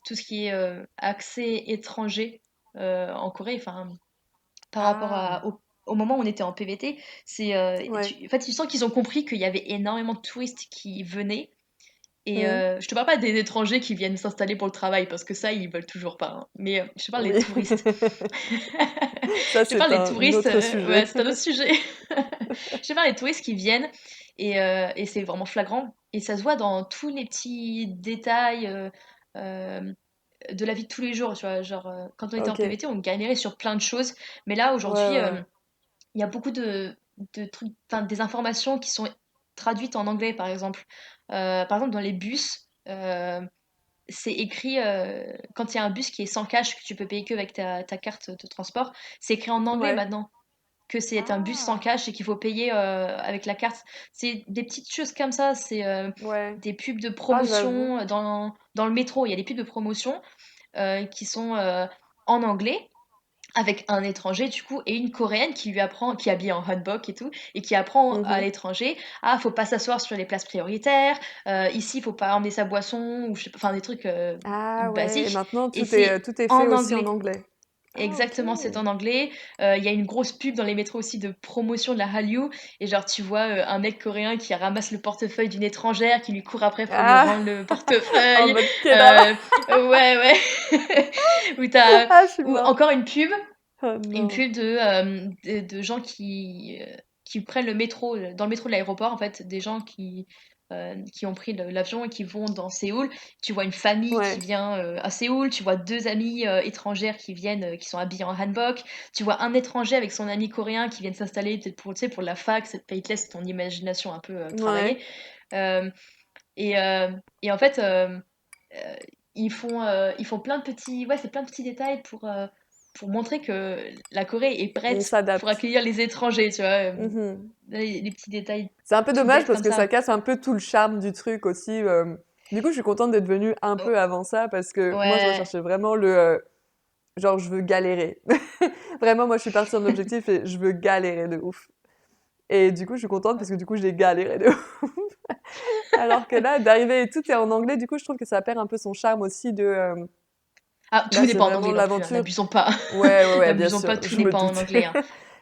tout ce qui est accès étranger en Corée. Enfin, par rapport Ah, au moment où on était en PVT, ouais. en fait, tu sens qu'ils ont compris qu'il y avait énormément de touristes qui venaient. Et Mm. je te parle pas des étrangers qui viennent s'installer pour le travail, parce que ça, ils veulent toujours pas, hein. Mais je te parle des Oui. touristes. Ça, Je te parle c'est des un touristes, autre ouais, sujet. c'est un autre sujet. Je te parle des touristes qui viennent, et c'est vraiment flagrant. Et ça se voit dans tous les petits détails euh, de la vie de tous les jours. Tu vois, genre, quand on était en Ok. PVT, on galérait sur plein de choses. Mais là, Ouais, aujourd'hui, ouais. il y a beaucoup de trucs, enfin, des informations qui sont traduites en anglais, par exemple. Par exemple, dans les bus, c'est écrit, quand il y a un bus qui est sans cash, que tu peux payer que avec ta carte de transport, c'est écrit en anglais Ouais. maintenant, que c'est un bus sans Ah, cash et qu'il faut payer avec la carte. C'est des petites choses comme ça, c'est ouais. des pubs de Ah, j'avoue. promotion dans le métro. Il y a des pubs de promotion qui sont en anglais avec un étranger du coup et une coréenne qui lui apprend, qui est habillée en hanbok et tout, et qui apprend à Mhm. l'étranger, ah faut pas s'asseoir sur les places prioritaires, ici faut pas emmener sa boisson, ou je sais pas, enfin des trucs Ah ouais, et basiques, maintenant et tout c'est est fait en aussi en anglais. anglais. Ah ok. Exactement, c'est en anglais. Il y a une grosse pub dans les métros aussi de promotion de la Hallyu. Et genre, tu vois un mec coréen qui ramasse le portefeuille d'une étrangère, qui lui court après pour lui Ah, rendre le en portefeuille. mode K-drama. Euh, ouais, ouais. Ah, je suis Ou morte. encore une pub Oh une non. pub de gens qui prennent le métro, dans le métro de l'aéroport, en fait, des gens qui ont pris l'avion et qui vont dans Séoul. Tu vois une famille qui Ouais. vient à Séoul, tu vois deux amies étrangères qui viennent, qui sont habillées en hanbok, tu vois un étranger avec son ami coréen qui viennent s'installer peut-être pour, tu sais, pour la fac, ça te laisse ton imagination un peu travailler. Ouais. Euh, et, euh, et en fait, euh, ils font plein de petits, ouais, c'est plein de petits détails pour montrer que la Corée est On prête pour s'adapte. accueillir les étrangers, tu vois. Mhm. Les petits détails C'est un peu tout dommage bêtes parce comme que ça ça. casse un peu tout le charme du truc aussi. Du coup, je suis contente d'être venue un Oh, peu avant ça parce que moi, je ouais, recherchais vraiment Genre, je veux galérer. Vraiment, moi, je suis partie en objectif et je veux galérer de ouf. Et du coup, je suis contente Ouais. parce que du coup, j'ai galéré de ouf. Alors que là, d'arriver et tout est en anglais, du coup, je trouve que ça perd un peu son charme aussi de... Ah, tout bah, n'est c'est pas en vraiment anglais non plus, hein, l'aventure. n'abusons pas. Ouais, ouais, ouais, bien N'abusons sûr, pas, tout je n'est me pas en doute. anglais, hein.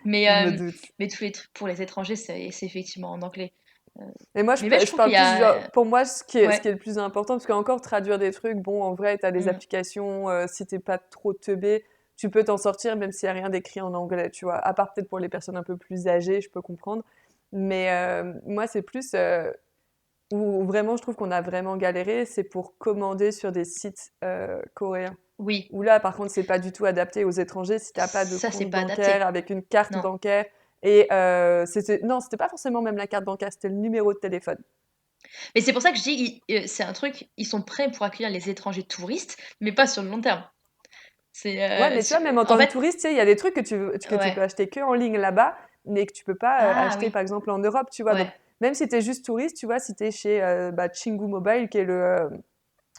Mais, Je me euh, doute. mais tous les trucs pour les étrangers, c'est effectivement en anglais. Euh, Et moi, mais ouais, je je trouve qu'il parle y plus, genre, a... pour moi, ce Ouais. qui est le plus important, parce qu'encore traduire des trucs, bon, en vrai, t'as des Mm. applications, si t'es pas trop teubé, tu peux t'en sortir, même s'il y a rien d'écrit en anglais, tu vois. À part peut-être pour les personnes un peu plus âgées, je peux comprendre. Mais moi, c'est plus où vraiment je trouve qu'on a vraiment galéré, c'est pour commander sur des sites coréens. Oui, Où là, par contre, c'est pas du tout adapté aux étrangers si t'as pas de ça, c'est compte pas bancaire adapté. avec une carte Non. bancaire. Et non, c'était pas forcément même la carte bancaire, c'était le numéro de téléphone. Mais c'est pour ça que je dis, c'est un truc, ils sont prêts pour accueillir les étrangers touristes, mais pas sur le long terme. Ouais, mais tu vois, même en En tant que fait, touriste, tu sais, il y a des trucs que tu peux ouais. acheter que en ligne là-bas, mais que tu peux pas Ah acheter, oui, par exemple, en Europe, tu vois. Donc, ouais. même si tu es juste touriste, tu vois, si tu es chez Chingu Mobile, qui est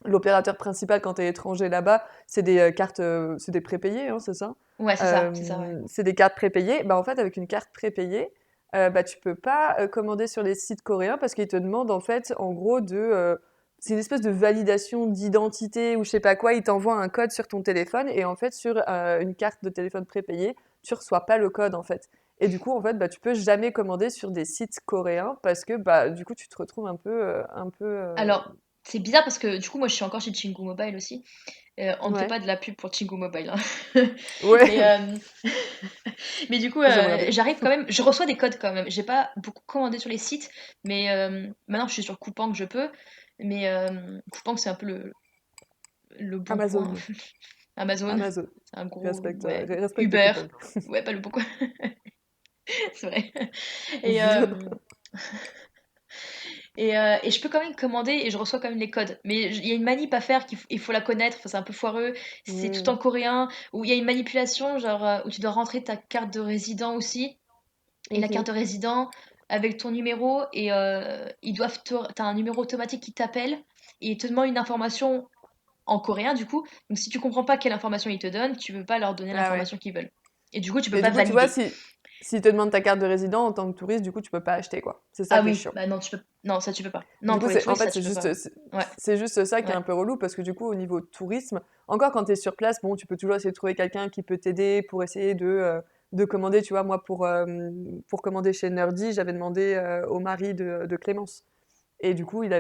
l'opérateur principal quand tu es étranger là-bas, c'est des cartes, c'est des prépayés, hein, c'est ça. Ouais, c'est ça, ouais. C'est des cartes prépayées. Bah, en fait, avec une carte prépayée, bah, tu peux pas commander sur les sites coréens parce qu'ils te demandent, en fait, en gros, c'est une espèce de validation d'identité ou je sais pas quoi. Ils t'envoient un code sur ton téléphone et en fait, sur une carte de téléphone prépayée, tu reçois pas le code, en fait. Et du coup, en fait, bah, tu peux jamais commander sur des sites coréens parce que, bah, du coup, tu te retrouves Alors, c'est bizarre parce que du coup, moi, je suis encore chez Chingu Mobile aussi. On ne fait ouais. pas de la pub pour Chingu Mobile, hein. Mais, Ouais, mais du coup, j'aimerais bien. j'arrive quand même, je reçois des codes quand même. J'ai pas beaucoup commandé sur les sites, mais maintenant je suis sur Coupang, je peux. Mais Coupang, c'est un peu le bon coin. Amazon. Amazon, Amazon. c'est un gros. Respecte, Ouais. respecte Uber, Coupang. ouais, pas le bon coin, c'est vrai. Et, euh, et je peux quand même commander et je reçois quand même les codes. Mais il y a une manip à faire il faut la connaître, enfin, c'est un peu foireux. C'est tout Hmm. en coréen, où il y a une manipulation, genre où tu dois rentrer ta carte de résident aussi. Et la carte Mhm. de résident avec ton numéro et t'as un numéro automatique qui t'appelle et il te demande une information en coréen du coup. Donc si tu comprends pas quelle information ils te donnent, tu peux pas leur donner Ah ouais. l'information qu'ils veulent. Et du coup, tu peux Et pas du coup, tu vois, valider. si te demande ta carte de résident en tant que touriste, du coup, tu peux pas acheter, quoi. C'est ça Ah qui est oui, chiant. bah non, non, ça tu peux pas. Non, Du pour coup, les en touristes, fait, ça tu peux pas. Ouais, c'est juste ça qui est ouais, un peu relou parce que du coup, au niveau tourisme, encore quand tu es sur place, bon, tu peux toujours essayer de trouver quelqu'un qui peut t'aider pour essayer de commander. Tu vois, moi, pour commander chez Nerdy, j'avais demandé au mari de Clémence. Et du coup, oui, il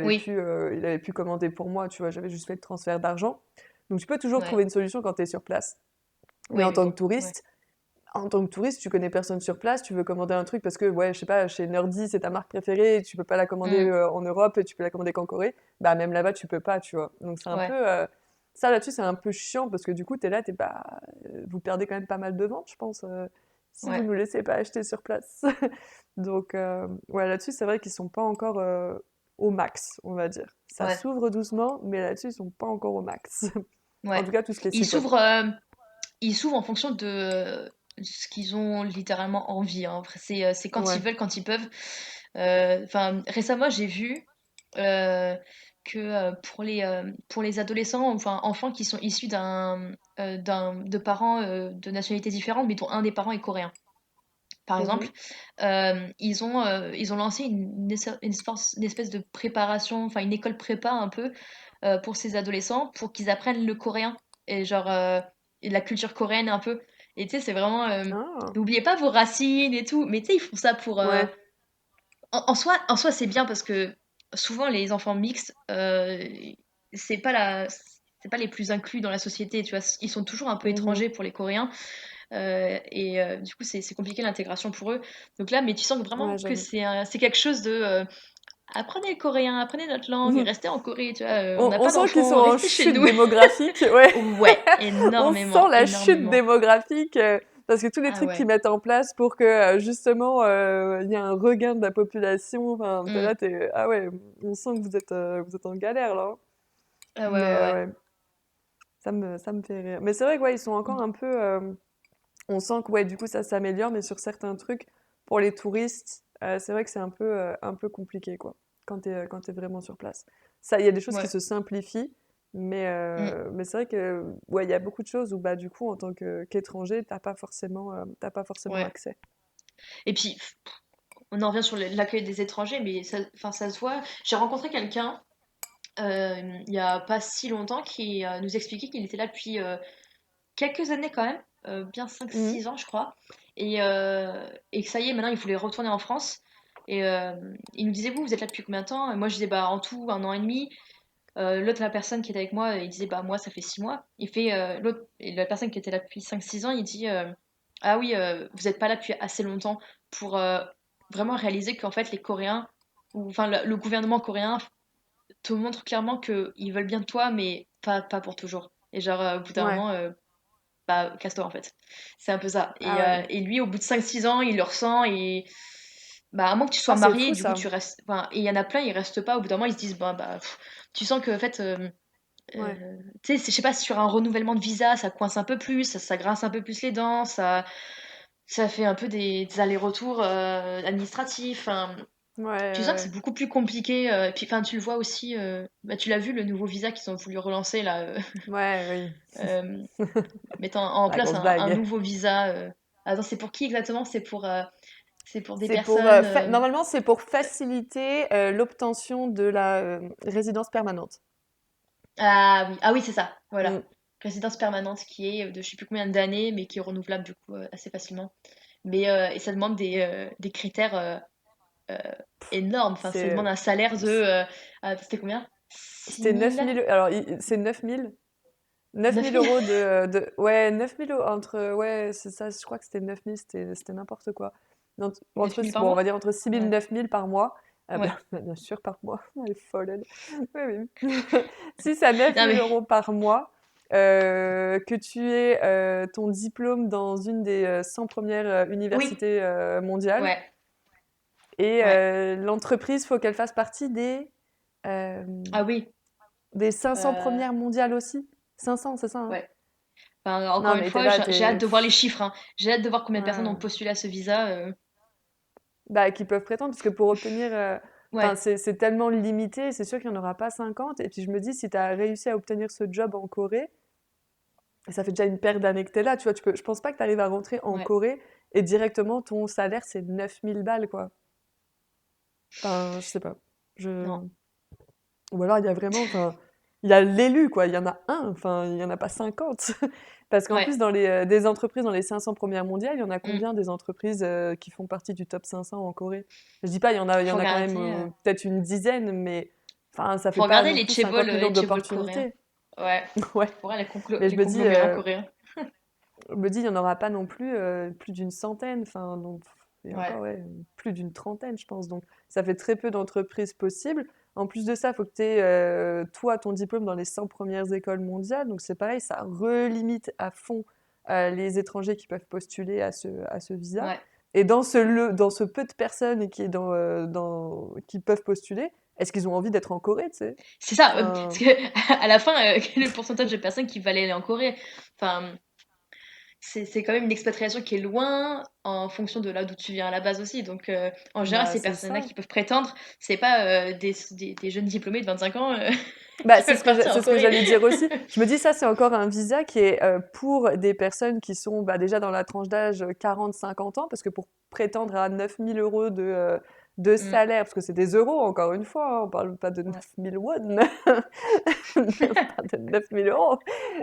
avait pu commander pour moi, tu vois, j'avais juste fait le transfert d'argent. Donc, tu peux toujours ouais, trouver une solution quand tu es sur place. Mais oui, mais bon, ouais, en tant que touriste, tu connais personne sur place, tu veux commander un truc parce que, ouais, je sais pas, chez Nerdy, c'est ta marque préférée, et tu peux pas la commander Hmm, en Europe et tu peux la commander qu'en Corée, bah même là-bas, tu peux pas, tu vois. Donc c'est un ouais, peu... ça là-dessus, c'est un peu chiant parce que du coup, t'es là, t'es pas... vous perdez quand même pas mal de ventes, je pense, si vous ouais, nous laissez pas acheter sur place. Donc, ouais, là-dessus, c'est vrai qu'ils sont pas encore au max, on va dire. Ça ouais, s'ouvre doucement, mais là-dessus, ils sont pas encore au max. En ouais. tout cas, tout ce qui est Ils site web. s'ouvrent, ils s'ouvrent en fonction de ce qu'ils ont littéralement envie, hein. Après, c'est quand ils Ouais. veulent, quand ils peuvent. Enfin, récemment, j'ai vu euh, que pour les adolescents, enfin enfants qui sont issus de parents de nationalités différentes, mais dont un des parents est coréen, par exemple, Mhm. ils ont lancé une espèce de préparation, enfin une école prépa un peu pour ces adolescents, pour qu'ils apprennent le coréen et genre et la culture coréenne un peu. Et tu sais, c'est vraiment Ah, n'oubliez pas vos racines et tout, mais tu sais, ils font ça pour ouais. en soi, c'est bien parce que souvent les enfants mixtes, c'est pas les plus inclus dans la société, tu vois. Ils sont toujours un peu Mhm. étrangers pour les Coréens du coup c'est compliqué l'intégration pour eux. Donc là, mais tu sens que Ouais, vraiment que j'avoue. c'est quelque chose de apprenez le coréen, apprenez notre langue, et restez en Corée, tu vois. On n'a On pas sent qu'ils sont d'enfants, en restez chez chute nous. démographique, ouais. Ouais, On sent énormément, la chute énormément. démographique parce que tous les Ah trucs qu'ils ouais. mettent en place pour que justement il y a un regain de la population. Enfin, t'es Mm. là, ah ouais, on sent que vous êtes en galère là, hein. Ah ouais, Mais ouais, ouais. ouais, ça me fait rire. Mais c'est vrai que ouais, ils sont encore Mm. un peu. On sent que ouais, du coup ça s'améliore, mais sur certains trucs pour les touristes, c'est vrai que c'est un peu compliqué quoi. Quand t'es vraiment sur place. Ça, il y a des choses qui Ouais. se simplifient, Mm. Mais c'est vrai que ouais, il y a beaucoup de choses où bah du coup en tant qu'étranger, t'as pas forcément Ouais. accès. Et puis, on en revient sur l'accueil des étrangers, mais enfin, ça se voit. J'ai rencontré quelqu'un il y a pas si longtemps qui nous expliquait qu'il était là depuis quelques années quand même, bien cinq Mhm. six ans je crois, et que ça y est, maintenant il voulait retourner en France. Et il nous disait, vous êtes là depuis combien de temps? Et moi je disais, bah en tout 1 an et demi. La personne qui était avec moi, il disait, bah moi ça fait 6 mois. Et la personne qui était là depuis 5 6 ans, il dit, ah oui, vous n'êtes pas là depuis assez longtemps pour vraiment réaliser qu'en fait les Coréens, ou enfin le gouvernement coréen te montre clairement qu'ils veulent bien de toi, mais pas pour toujours. Et genre, au bout d'un Ouais. moment, bah, casse-toi en fait. C'est un peu ça. Ah Et ouais. et lui, au bout de 5 6 ans, il le ressent. Et bah, à moins que tu sois Ah, c'est marié, fou du coup, ça. tu restes. Enfin, et il y en a plein, ils restent pas. Au bout d'un moment, ils se disent, tu sens que, en fait, Ouais. tu sais, je sais pas, sur un renouvellement de visa, ça coince un peu plus, ça grince un peu plus les dents, ça fait un peu des allers-retours administratifs. Enfin, Ouais, tu sens que ouais, c'est beaucoup plus compliqué. Et puis, enfin, tu le vois aussi. Bah, tu l'as vu, le nouveau visa qu'ils ont voulu relancer là, ouais. Ouais, oui. euh, mettant en La place grosse un blague. nouveau visa. Attends, c'est pour qui exactement? C'est pour des C'est pour personnes. normalement c'est pour faciliter l'obtention de la résidence permanente. Ah oui, c'est ça. Voilà. Mm. Résidence permanente qui est de je sais plus combien d'années, mais qui est renouvelable du coup assez facilement. Et ça demande des critères euh, énormes. Enfin, ça demande C'est un salaire de. C'était combien? six C'était mille 9 000. Alors c'est 9 000. 9 000 9 000. euros ouais, 9 000 entre ouais, c'est ça, je crois que c'était 9 000, c'était n'importe quoi. Neuf Entre mille par bon, on va mois? dire entre 6 000 Ouais. 9 000 par mois. Ah Ouais. bien sûr par mois. Elle est folle elle. Oui oui. 6 à 9 Non, 000 mais. euros par mois. Que tu aies ton diplôme dans une des 100 premières Oui. universités mondiales. Ouais. Et Ouais. l'entreprise, faut qu'elle fasse partie euh, Ah oui. des 500 Euh, premières mondiales aussi. 500, c'est ça, hein? ouais. Enfin, encore Non, une mais t'es fois, là, j'ai hâte t'es... de voir les pff, chiffres, hein. J'ai hâte de voir combien de personnes ont ouais. postulé à ce visa. Bah, qui peuvent prétendre, parce que pour obtenir... Enfin, Ouais. c'est tellement limité, c'est sûr qu'il n'y en aura pas 50. Et puis je me dis, si tu as réussi à obtenir ce job en Corée, ça fait déjà une paire d'années que tu es là, tu vois, je pense pas que tu arrives à rentrer en Ouais. Corée et directement ton salaire c'est 9 000 balles, quoi. Enfin, je sais pas. Non. Je... Ou alors il y a vraiment, enfin, il y a l'élu, quoi. Il y en a un, enfin, il y en a pas 50. Parce qu'en Ouais. plus, dans des entreprises, dans les 500 premières mondiales, il y en a Mm. combien des entreprises qui font partie du top 500 en Corée? Je dis pas, il y Faut en a quand même regarder. peut-être une dizaine, mais enfin, ça fait Faut pas regarder non les plus 50 millions les chaebols coréens. d'opportunités. Ouais. Ouais. Faut voir Mais les conglomérats coréens. je me dis, il y en aura pas non plus plus d'une centaine. Enfin, donc, et encore, Ouais. ouais, plus d'une trentaine, je pense. Donc, ça fait très peu d'entreprises possibles. En plus de ça, il faut que tu aies, toi, ton diplôme dans les 100 premières écoles mondiales. Donc, c'est pareil, ça relimite à fond les étrangers qui peuvent postuler à ce visa. Ouais. Et dans ce peu de personnes qui, est qui peuvent postuler, est-ce qu'ils ont envie d'être en Corée, tu sais? C'est ça. Parce Enfin, que à la fin, quel est le pourcentage de personnes qui veulent aller en Corée? Enfin, c'est quand même une expatriation qui est loin en fonction de là d'où tu viens à la base aussi. Donc, en général, bah, ces c'est personnes-là ça. qui peuvent prétendre, c'est pas des jeunes diplômés de 25 ans Bah, qui veulent partir en c'est ce que Corée. j'allais dire aussi. Je me dis, ça, c'est encore un visa qui est pour des personnes qui sont bah, déjà dans la tranche d'âge 40-50 ans, parce que pour prétendre à 9 000 euros de Mm. salaire, parce que c'est des euros, encore une fois, hein, on parle pas de Ouais. 9 000 won, on parle de 9 000 euros.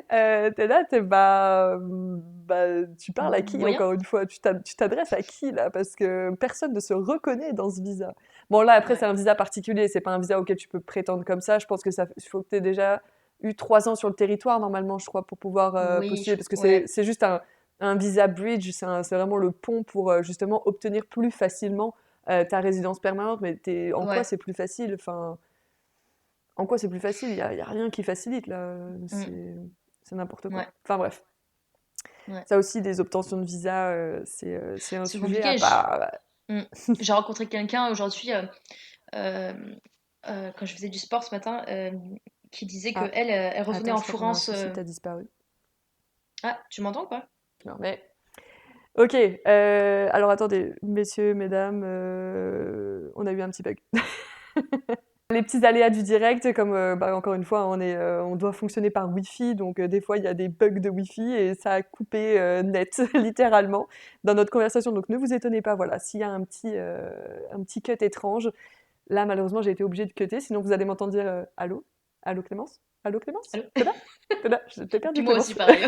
T'es là, bah, tu parles à qui, Moyen? encore une fois? Tu t'adresses à qui, là? Parce que personne ne se reconnaît dans ce visa. Bon, là, après, c'est Ouais. un visa particulier, c'est pas un visa auquel tu peux prétendre comme ça. Je pense que il faut que tu aies déjà eu 3 ans sur le territoire, normalement, je crois, pour pouvoir Oui, postuler, parce que ouais. c'est juste un visa bridge, c'est vraiment le pont pour justement obtenir plus facilement ta résidence permanente. Mais en quoi Ouais. c'est plus facile? Enfin, en quoi c'est plus facile? Il y a rien qui facilite, là. Mm. C'est n'importe quoi. Ouais. Enfin, bref. Ouais. Ça aussi, des obtentions de visa, c'est un C'est sujet à compliqué. part. Mm. J'ai rencontré quelqu'un aujourd'hui, euh, quand je faisais du sport ce matin, qui disait que Ah, elle retournait attends, en je crois qu'on a un France. souci, t'as disparu. Ah, tu m'entends ou pas? Non, mais OK, alors attendez, messieurs, mesdames, on a eu un petit bug. Les petits aléas du direct, comme encore une fois, on doit fonctionner par Wi-Fi, donc des fois il y a des bugs de Wi-Fi et ça a coupé net, littéralement, dans notre conversation. Donc ne vous étonnez pas, voilà, s'il y a un petit cut étrange. Là, malheureusement, j'ai été obligée de cutter, sinon vous allez m'entendre dire allô, allô Clémence, allô Clémence, Allô? t'es là, je t'ai perdu Puis moi aussi, Clémence. pareil.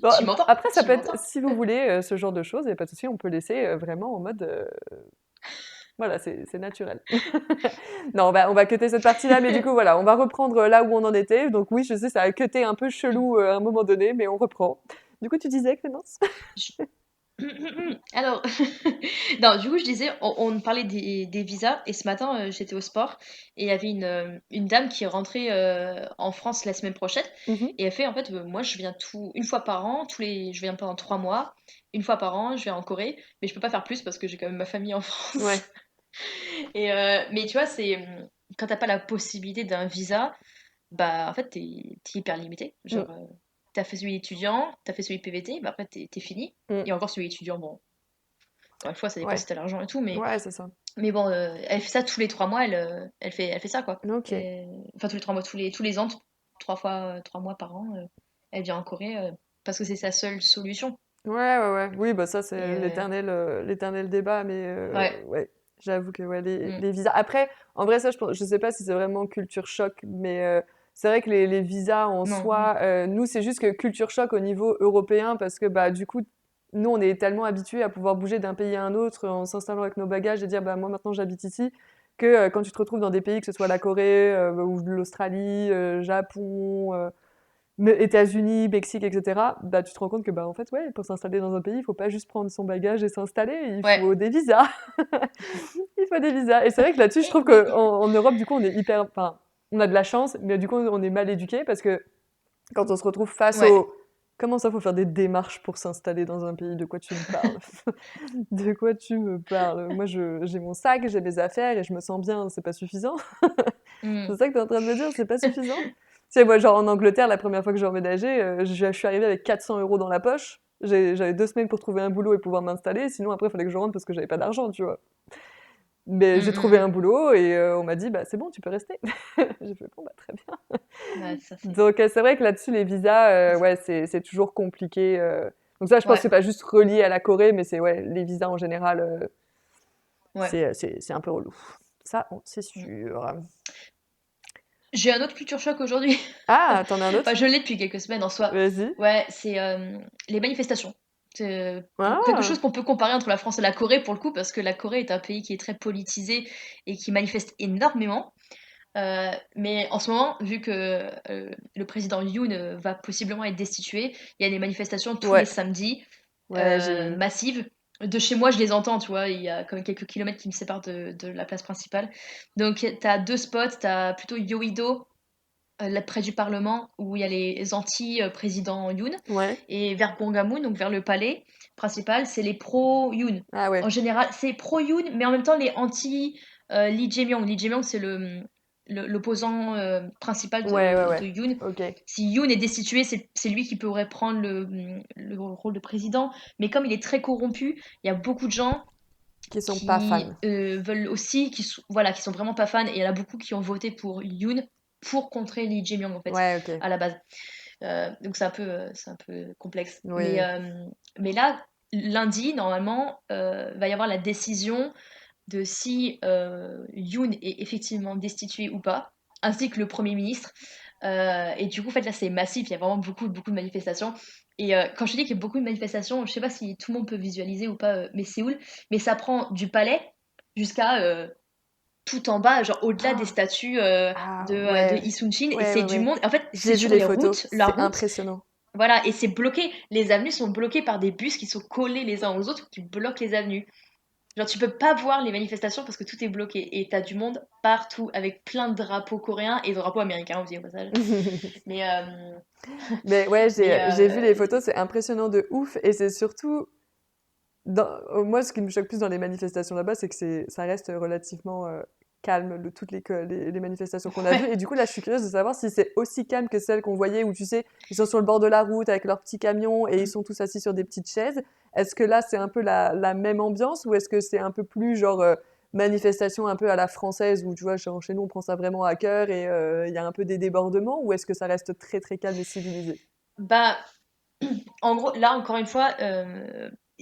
Bon, Tu m'entends? après, ça Tu peut être, m'entends? si vous voulez, ce genre de choses, il n'y a pas de souci, on peut laisser vraiment en mode voilà, c'est naturel. Non, on va cutter cette partie-là, mais du coup, voilà, on va reprendre là où on en était. Donc oui, je sais, ça a cuté un peu chelou à un moment donné, mais on reprend. Du coup, tu disais, Clémence? Je- Alors, non, du coup, je disais, on parlait des visas, et ce matin, j'étais au sport, et il y avait une dame qui est rentrée en France la semaine prochaine, Mhm. et elle fait, en fait, moi, je viens une fois par an, je viens pendant 3 mois, une fois par an, je vais en Corée, mais je peux pas faire plus parce que j'ai quand même ma famille en France. Ouais. Mais tu vois, quand t'as pas la possibilité d'un visa, bah, en fait, t'es hyper limité. Mm, Genre, t'as fait celui étudiant, t'as fait celui PVT, bah après, t'es fini. mm. Et encore celui étudiant, bon, encore une fois, ça dépend Ouais. si t'as l'argent et tout, mais, Ouais, c'est ça. mais bon, elle fait ça tous les 3 mois, elle fait ça, quoi. Ok. Enfin, tous les 3 mois, tous les ans, 3 fois, 3 mois par an, elle vient en Corée parce que c'est sa seule solution. Ouais, ouais, ouais. Oui, bah ça, Et c'est l'éternel débat, mais ouais. ouais, j'avoue que ouais, Mm. les visas. Après, en vrai, ça, je sais pas si c'est vraiment culture choc, mais c'est vrai que les visas en Non. Mm. soi, nous, c'est juste que culture choc au niveau européen, parce que bah, du coup, nous, on est tellement habitués à pouvoir bouger d'un pays à un autre en s'installant avec nos bagages et dire, bah, moi, maintenant, j'habite ici, que quand tu te retrouves dans des pays, que ce soit la Corée ou l'Australie, Japon. États-Unis, Mexique, etc., bah, tu te rends compte que bah, en fait, ouais, pour s'installer dans un pays, il faut pas juste prendre son bagage et s'installer, il Ouais. faut des visas. Il faut des visas. Et c'est vrai que là-dessus, je trouve Mais qu'en Europe, du coup, on est hyper. Enfin, on a de la chance, mais du coup, on est mal éduqué parce que quand on se retrouve face ouais. au. Comment ça, faut faire des démarches pour s'installer dans un pays? De quoi tu me parles? De quoi tu me parles? Moi, j'ai mon sac, j'ai mes affaires et je me sens bien, c'est pas suffisant. Mm. C'est ça que tu es en train de me dire? C'est pas suffisant? Tu sais, moi, genre en Angleterre, la première fois que j'ai emménagé, je suis arrivée avec 400 € dans la poche. J'avais 2 semaines pour trouver un boulot et pouvoir m'installer. Sinon, après, il fallait que je rentre parce que j'avais pas d'argent, tu vois. Mais Mm, j'ai mm, trouvé mm. un boulot et on m'a dit, bah, c'est bon, tu peux rester. J'ai fait, bon, bah, très bien. Ouais, ça c'est. Donc, c'est vrai que là-dessus, les visas, ouais, c'est toujours compliqué. Donc, ça, je pense que Ouais, c'est pas juste relié à la Corée, mais c'est, ouais, les visas en général, ouais. c'est un peu relou. Ça, c'est Mm. sûr. J'ai un autre culture choc aujourd'hui. Ah, t'en as un Enfin, autre? je l'ai depuis quelques semaines en soi. Vas-y. Ouais, c'est les manifestations. C'est quelque chose Ah! qu'on peut comparer entre la France et la Corée pour le coup, parce que la Corée est un pays qui est très politisé et qui manifeste énormément. Mais en ce moment, vu que le président Yoon va possiblement être destitué, il y a des manifestations tous les Ouais, samedis, ouais, j'ai vu. massives. De chez moi, je les entends, tu vois, il y a quand même quelques kilomètres qui me séparent de la place principale. Donc, tu as deux spots, tu as plutôt Yoido, là, près du Parlement, où il y a les anti-présidents Yoon, Ouais. et vers Gwanghwamun, donc vers le palais principal, c'est les pro-Yoon. Ah En ouais. général, c'est pro-Yoon, mais en même temps les anti-Lee Jae-myung. Lee Jae-myung, c'est l'opposant principal Ouais, ouais, de ouais. Yoon. OK. Si Yoon est destitué, c'est lui qui pourrait prendre le rôle de président. Mais comme il est très corrompu, il y a beaucoup de gens Qui sont pas qui fans. veulent aussi, voilà, qui sont vraiment pas fans. Et il y en a beaucoup qui ont voté pour Yoon pour contrer Lee Jae-myung, en fait, Ouais, OK. à la base. Donc c'est un peu complexe. Mais, Oui. mais là, lundi, normalement, va y avoir la décision de si Yoon est effectivement destitué ou pas, ainsi que le Premier ministre. Et du coup, en fait, là, c'est massif, il y a vraiment beaucoup, beaucoup de manifestations. Et quand je te dis qu'il y a beaucoup de manifestations, je sais pas si tout le monde peut visualiser ou pas, mais Séoul, mais ça prend du palais jusqu'à tout en bas, genre au-delà des Ah! statues Ah de ouais. Lee Sun-shin, et Ouais, c'est ouais, du ouais. monde. En fait, c'est J'ai vu sur les les photos. routes, la C'est route, impressionnant. voilà, et c'est bloqué. Les avenues sont bloquées par des bus qui sont collés les uns aux autres, qui bloquent les avenues. Genre, tu peux pas voir les manifestations parce que tout est bloqué. Et t'as du monde partout avec plein de drapeaux coréens et de drapeaux américains aussi au passage. Mais, Mais ouais, mais j'ai vu les photos, c'est impressionnant de ouf. Et c'est surtout. Moi, ce qui me choque plus dans les manifestations là-bas, c'est que ça reste relativement calme, toutes les manifestations qu'on a vues. ouais. Et du coup, là, je suis curieuse de savoir si c'est aussi calme que celles qu'on voyait où, tu sais, ils sont sur le bord de la route avec leurs petits camions et ils sont tous assis sur des petites chaises. Est-ce que là, c'est un peu la même ambiance ou est-ce que c'est un peu plus genre manifestation un peu à la française où, tu vois, chez nous, on prend ça vraiment à cœur et il y a un peu des débordements, ou est-ce que ça reste très très calme et civilisé? Bah, en gros, là, encore une fois,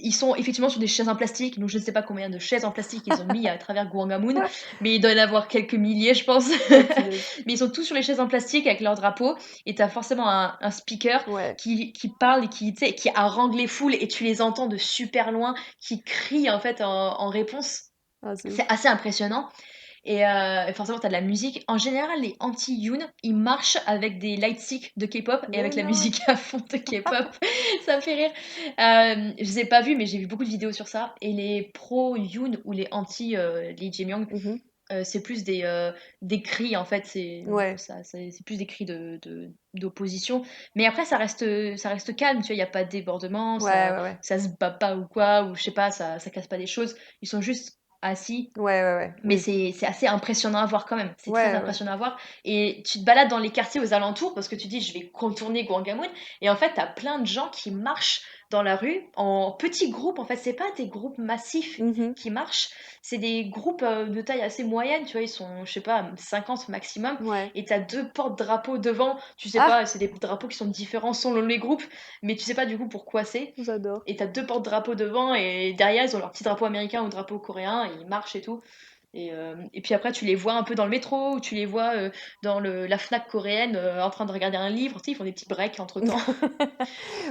ils sont effectivement sur des chaises en plastique, donc je ne sais pas combien de chaises en plastique ils ont mis à travers Gwangamun, mais il doit y en avoir quelques milliers, je pense. Oh punaise. Mais ils sont tous sur les chaises en plastique avec leur drapeau, et tu as forcément un speaker Ouais. qui parle et qui, tu sais, qui harangue les foules, et tu les entends de super loin, qui crient en fait en réponse. Ah, c'est C'est ouf. assez impressionnant. Et forcément, tu as de la musique. En général, les anti-Yoon, ils marchent avec des lightsticks de K-pop et Mais avec la non. musique à fond de K-pop. Ça me fait rire. Je les ai pas vus, mais j'ai vu beaucoup de vidéos sur ça. Et les pro-Yoon ou les Lee Jae-myung, Mhm. c'est plus des cris, en fait. Ouais. C'est plus des cris d'opposition. Mais après, ça reste calme, tu vois. Il n'y a pas de débordement, Ouais, ouais, ouais. ça se bat pas ou quoi, ou je sais pas, ça casse pas des choses. Ils sont juste assis, Ouais, ouais, ouais. mais Oui. c'est assez impressionnant à voir quand même. C'est très Ouais, ouais. impressionnant à voir. Et tu te balades dans les quartiers aux alentours parce que tu dis je vais contourner Gwangamun. Et en fait, tu as plein de gens qui marchent dans la rue en petits groupes. En fait, c'est pas des groupes massifs Mhm. qui marchent. C'est des groupes de taille assez moyenne. Tu vois, ils sont, je sais pas, 50 maximum. Ouais. Et tu as deux porte-drapeaux devant. Tu sais Ah, pas, c'est des drapeaux qui sont différents selon les groupes. Mais tu sais pas du coup pourquoi c'est. j'adore. Et t'as deux porte-drapeaux devant. Et derrière, ils ont leur petit drapeau américain ou drapeau coréen. Et ils marchent et tout. Et puis après, tu les vois un peu dans le métro, ou tu les vois dans la Fnac coréenne en train de regarder un livre. Tu sais, ils font des petits breaks entre temps.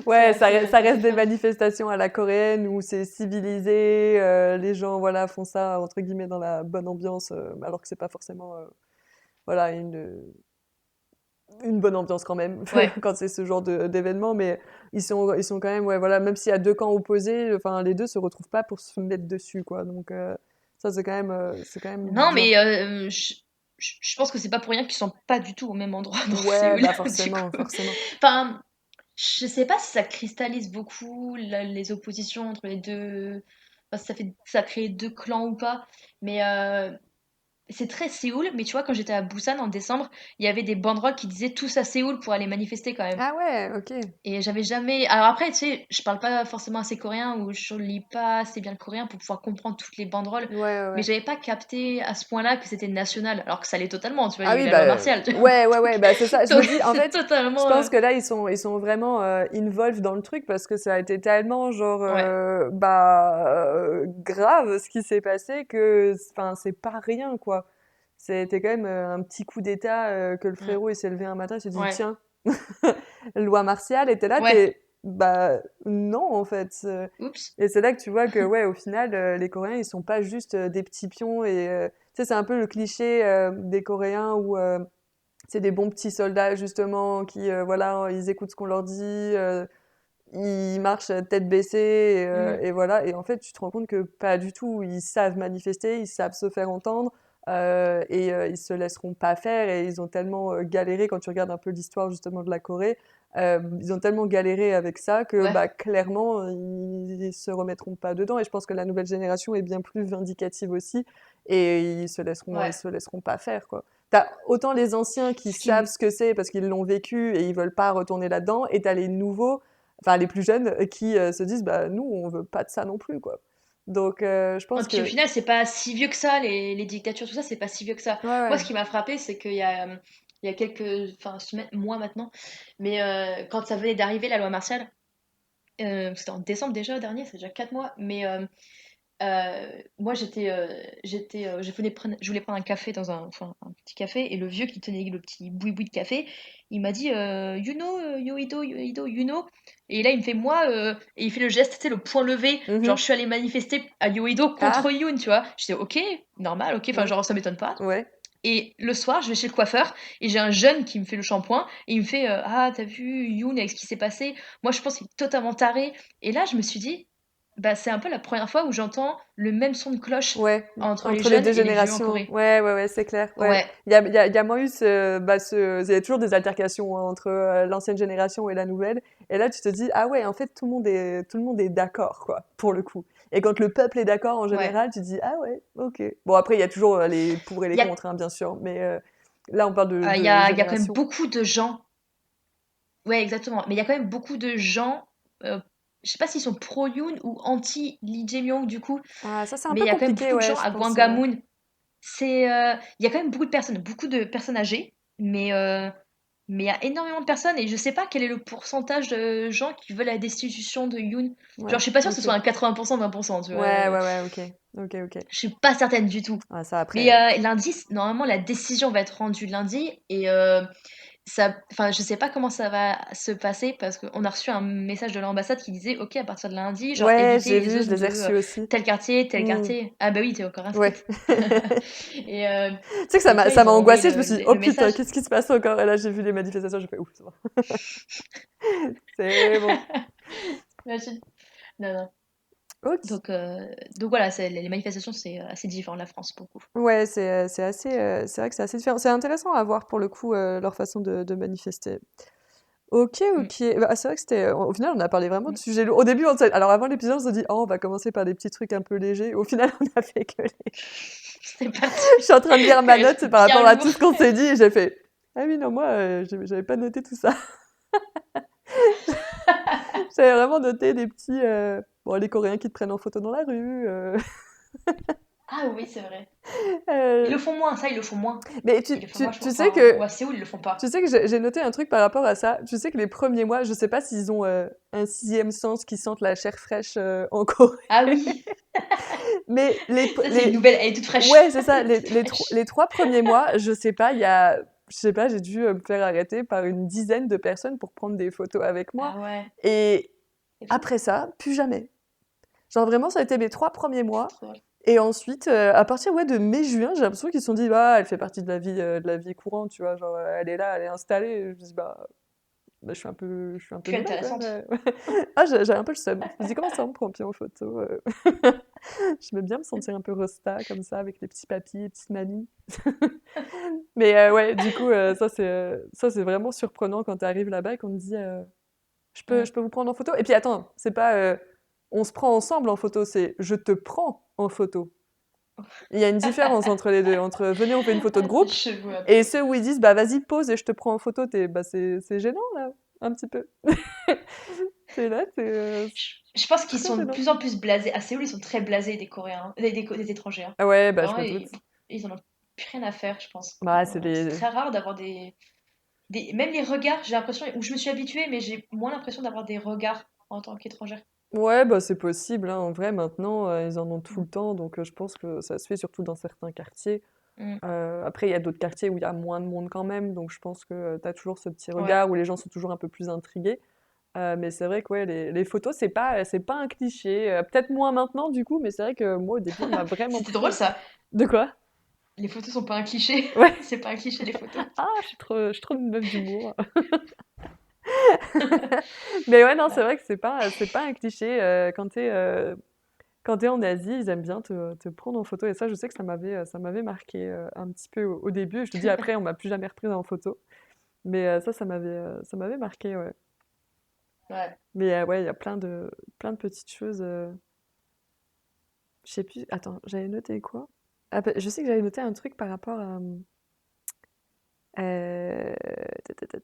Ouais, ça C'est assez reste des fun. manifestations à la coréenne où c'est civilisé, les gens voilà font ça entre guillemets dans la bonne ambiance, alors que c'est pas forcément voilà une bonne ambiance quand même Ouais. quand c'est ce genre d'événement, mais ils sont quand même ouais voilà même s'il y a deux camps opposés, enfin les deux se retrouvent pas pour se mettre dessus quoi, donc ça c'est quand même Non, bien. mais je pense que c'est pas pour rien qu'ils sont pas du tout au même endroit dans Ouais, Séoul, bah du forcément, coup. forcément. Enfin, je sais pas si ça cristallise beaucoup les oppositions entre les deux. Enfin, si ça crée deux clans ou pas. Mais c'est très Séoul, mais tu vois, quand j'étais à Busan en décembre, il y avait des banderoles qui disaient tous à Séoul pour aller manifester quand même. Ah ouais, ok. Et j'avais jamais. Alors après, tu sais, je parle pas forcément assez coréen ou je lis pas assez bien le coréen pour pouvoir comprendre toutes les banderoles, Ouais, ouais, mais ouais. j'avais pas capté à ce point-là que c'était national, alors que ça l'est totalement, tu vois, il y Ah a eu oui, la bah, loi martiale, tu vois. ouais, ouais, ouais, Donc, bah, c'est ça. Je me dis, en c'est fait, je totalement. pense que là, ils sont vraiment involved dans le truc parce que ça a été tellement, genre, Ouais. grave ce qui s'est passé que, enfin, c'est pas rien, quoi. C'était quand même un petit coup d'état que le Mm. frérot, il s'est levé un matin, il s'est dit, Ouais. tiens, loi martiale, et t'es là, Ouais. bah, non, en fait. Oups. Et c'est là que tu vois que, ouais, au final, les Coréens, ils sont pas juste des petits pions et, tu sais, c'est un peu le cliché des Coréens où c'est des bons petits soldats justement qui voilà ils écoutent ce qu'on leur dit ils marchent tête baissée Mm. et voilà et en fait tu te rends compte que pas du tout ils savent manifester ils savent se faire entendre ils se laisseront pas faire et ils ont tellement galéré quand tu regardes un peu l'histoire justement de la Corée ils ont tellement galéré avec ça que Ouais. bah clairement ils se remettront pas dedans et je pense que la nouvelle génération est bien plus vindicative aussi et ils Ouais. se laisseront pas faire quoi. T'as autant les anciens qui Ce qui savent me. ce que c'est parce qu'ils l'ont vécu et ils veulent pas retourner là-dedans, et t'as les nouveaux, enfin les plus jeunes, qui se disent bah nous on veut pas de ça non plus quoi. Donc je Et pense puis au que final, c'est pas si vieux que ça, les dictatures, tout ça, c'est pas si vieux que ça. ouais Moi, ouais. ce qui m'a frappé, c'est il y a quelques enfin, semaines, mois maintenant, mais quand ça venait d'arriver, la loi martiale, c'était en décembre déjà dernier, c'est déjà 4 mois, mais moi je voulais prendre un café dans enfin, un petit café, et le vieux qui tenait le petit boui-boui de café, il m'a dit you know, you know, et là il me fait moi, et il fait le geste, tu sais, le point levé, genre Mhm. je suis allée manifester à Yoido contre Ah Yoon, tu vois. Je dis ok, normal, ok, enfin ouais genre ça m'étonne pas. ouais. Et le soir, je vais chez le coiffeur et j'ai un jeune qui me fait le shampoing et il me fait ah, t'as vu Yoon avec ce qui s'est passé? Moi, je pense qu'il est totalement taré. Et là, je me suis dit, bah, c'est un peu la première fois où j'entends le même son de cloche Ouais, entre les entre les jeunes deux et les vieux en générations. Corée. Ouais, ouais, ouais, c'est clair. Ouais. Ouais, Il y a moins eu il y a toujours des altercations hein, entre l'ancienne génération et la nouvelle. Et là, tu te dis, ah ouais, en fait, tout le monde est d'accord, quoi, pour le coup. Et quand le peuple est d'accord en ouais. général, tu te dis, ah ouais, ok. Bon, après, il y a toujours les pour et les Il y a, contre, hein, bien sûr. Mais là, on parle de il y a quand même génération. beaucoup de gens. Ouais, exactement. Mais il y a quand même beaucoup de gens je sais pas s'ils sont pro-Yoon ou anti-Lee Jae-myung du coup, Ah, ça, c'est un mais peu il y a quand même compliqué, beaucoup de ouais, gens je à pense. Gwangamun. Il y a quand même beaucoup de personnes âgées, mais il y a énormément de personnes et je sais pas quel est le pourcentage de gens qui veulent la destitution de Yoon. Genre, Ouais, je suis pas sûre que ce soit ok. un 80%, 20%, tu vois. Ouais, ouais, ouais, ok. Ok, ok. Je suis pas certaine du tout. Ah, ça, Mais après. lundi, normalement, la décision va être rendue lundi et enfin, je sais pas comment ça va se passer parce qu'on a reçu un message de l'ambassade qui disait, OK, à partir de lundi, genre, Ouais, évitez j'ai les vu, je zones les de ai reçus aussi. tel quartier, tel Hmm, quartier. Ah bah oui, t'es encore ouais. inscrite. Et, Tu sais que et quand ça ils m'a ont envoyé angoissée, je me suis dit, oh le putain, message, qu'est-ce qui se passe encore? Et là, j'ai vu les manifestations, j'ai fait, ouf, c'est bon. C'est bon. imagine. Non, non. Ok. Donc voilà, les manifestations, c'est assez différent de la France pour le coup. Ouais, c'est assez, c'est vrai que c'est assez différent. C'est intéressant à voir pour le coup leur façon de manifester. Ok, Mm, ok. Bah, c'est vrai que c'était. Au final, on a parlé vraiment de mm. sujets lourds. Au début, alors avant l'épisode, on s'est dit, oh, on va commencer par des petits trucs un peu légers. Au final, on a fait que les. C'est parti. Je suis en train de lire Que ma les note trucs par rapport bien à lourds. tout ce qu'on s'est dit et j'ai fait, ah oui, non, moi, j'avais pas noté tout ça. J'avais vraiment noté des petits. Bon, les Coréens qui te prennent en photo dans la rue. Ah oui, c'est vrai. Ils euh, le font moins, ça, ils le font moins. Mais Ils le font vachement. tu sais Enfin, ou que à Séoul, ils le font pas. j'ai noté un truc par rapport à ça. Tu sais que les premiers mois, je sais pas s'ils ont un sixième sens qui sentent la chair fraîche en Corée, Ah oui, mais ça c'est une nouvelle, elle est toute fraîche. ouais, c'est ça, Elle est toute fraîche. les 3 premiers mois, je sais pas, je sais pas, j'ai dû me faire arrêter par une dizaine de personnes pour prendre des photos avec moi. Ah ouais, Et c'est fou. après ça, plus jamais. Genre vraiment, ça a été mes 3 premiers mois. C'est trop drôle. Et ensuite, à partir ouais, de mai-juin, j'ai l'impression qu'ils se sont dit, bah, elle fait partie de la vie courante, tu vois, genre, elle est là, elle est installée. Et je me dis, bah, je suis un peu Plus nouvelle quand même. intéressante. Ah, j'ai un peu le seum. Je me dis, comment ça, on me prend plus en photo? J'aimais bien me sentir un peu rosta, comme ça, avec les petits papis, les petites mamies. Mais ouais, du coup, ça, c'est vraiment surprenant quand tu arrives là-bas et qu'on te dit, Mm. je peux vous prendre en photo. Et puis attends, c'est pas, on se prend ensemble en photo, c'est je te prends en photo. Il y a une différence entre les deux, entre venez, on fait une photo de Ah, c'est groupe, chelou un et peu. ceux où ils disent, bah vas-y, pose et je te prends en photo, bah c'est gênant, là, un petit peu. C'est là, Je pense c'est qu'ils très sont de gênant. plus en plus blasés. À Séoul, ils sont très blasés des Coréens, des étrangers, hein. Ah ouais, bah je Vraiment, me doute. ils en ont plus rien à faire, je pense. Bah, c'est C'est les... très rare d'avoir même les regards, j'ai l'impression, où je me suis habituée, mais j'ai moins l'impression d'avoir des regards en tant qu'étrangère. Ouais, bah c'est possible, hein. En vrai, maintenant, ils en ont tout Mm. le temps, donc je pense que ça se fait surtout dans certains quartiers. Mm. Après, il y a d'autres quartiers où il y a moins de monde quand même, donc je pense que tu as toujours ce petit Ouais. regard où les gens sont toujours un peu plus intrigués. Mais c'est vrai que ouais, les photos, c'est pas un cliché. Peut-être moins maintenant, du coup, mais c'est vrai que moi, au début, on m'a vraiment C'était pris. drôle ça. De quoi? Les photos sont pas un cliché. Ouais. C'est pas un cliché les photos. Ah, je suis trop une meuf d'humour. Mais ouais, non, c'est Ouais. vrai que c'est pas un cliché. Quand t'es en Asie, ils aiment bien te prendre en photo. Et ça, je sais que ça m'avait marqué un petit peu au début. Je te dis, après, on m'a plus jamais reprise en photo. Mais ça m'avait marqué, ouais. Ouais. Mais ouais, il y a plein de petites choses. Je sais plus. Attends, j'avais noté quoi? Ah, bah, je sais que j'avais noté un truc par rapport à. euh, ta, ta, ta.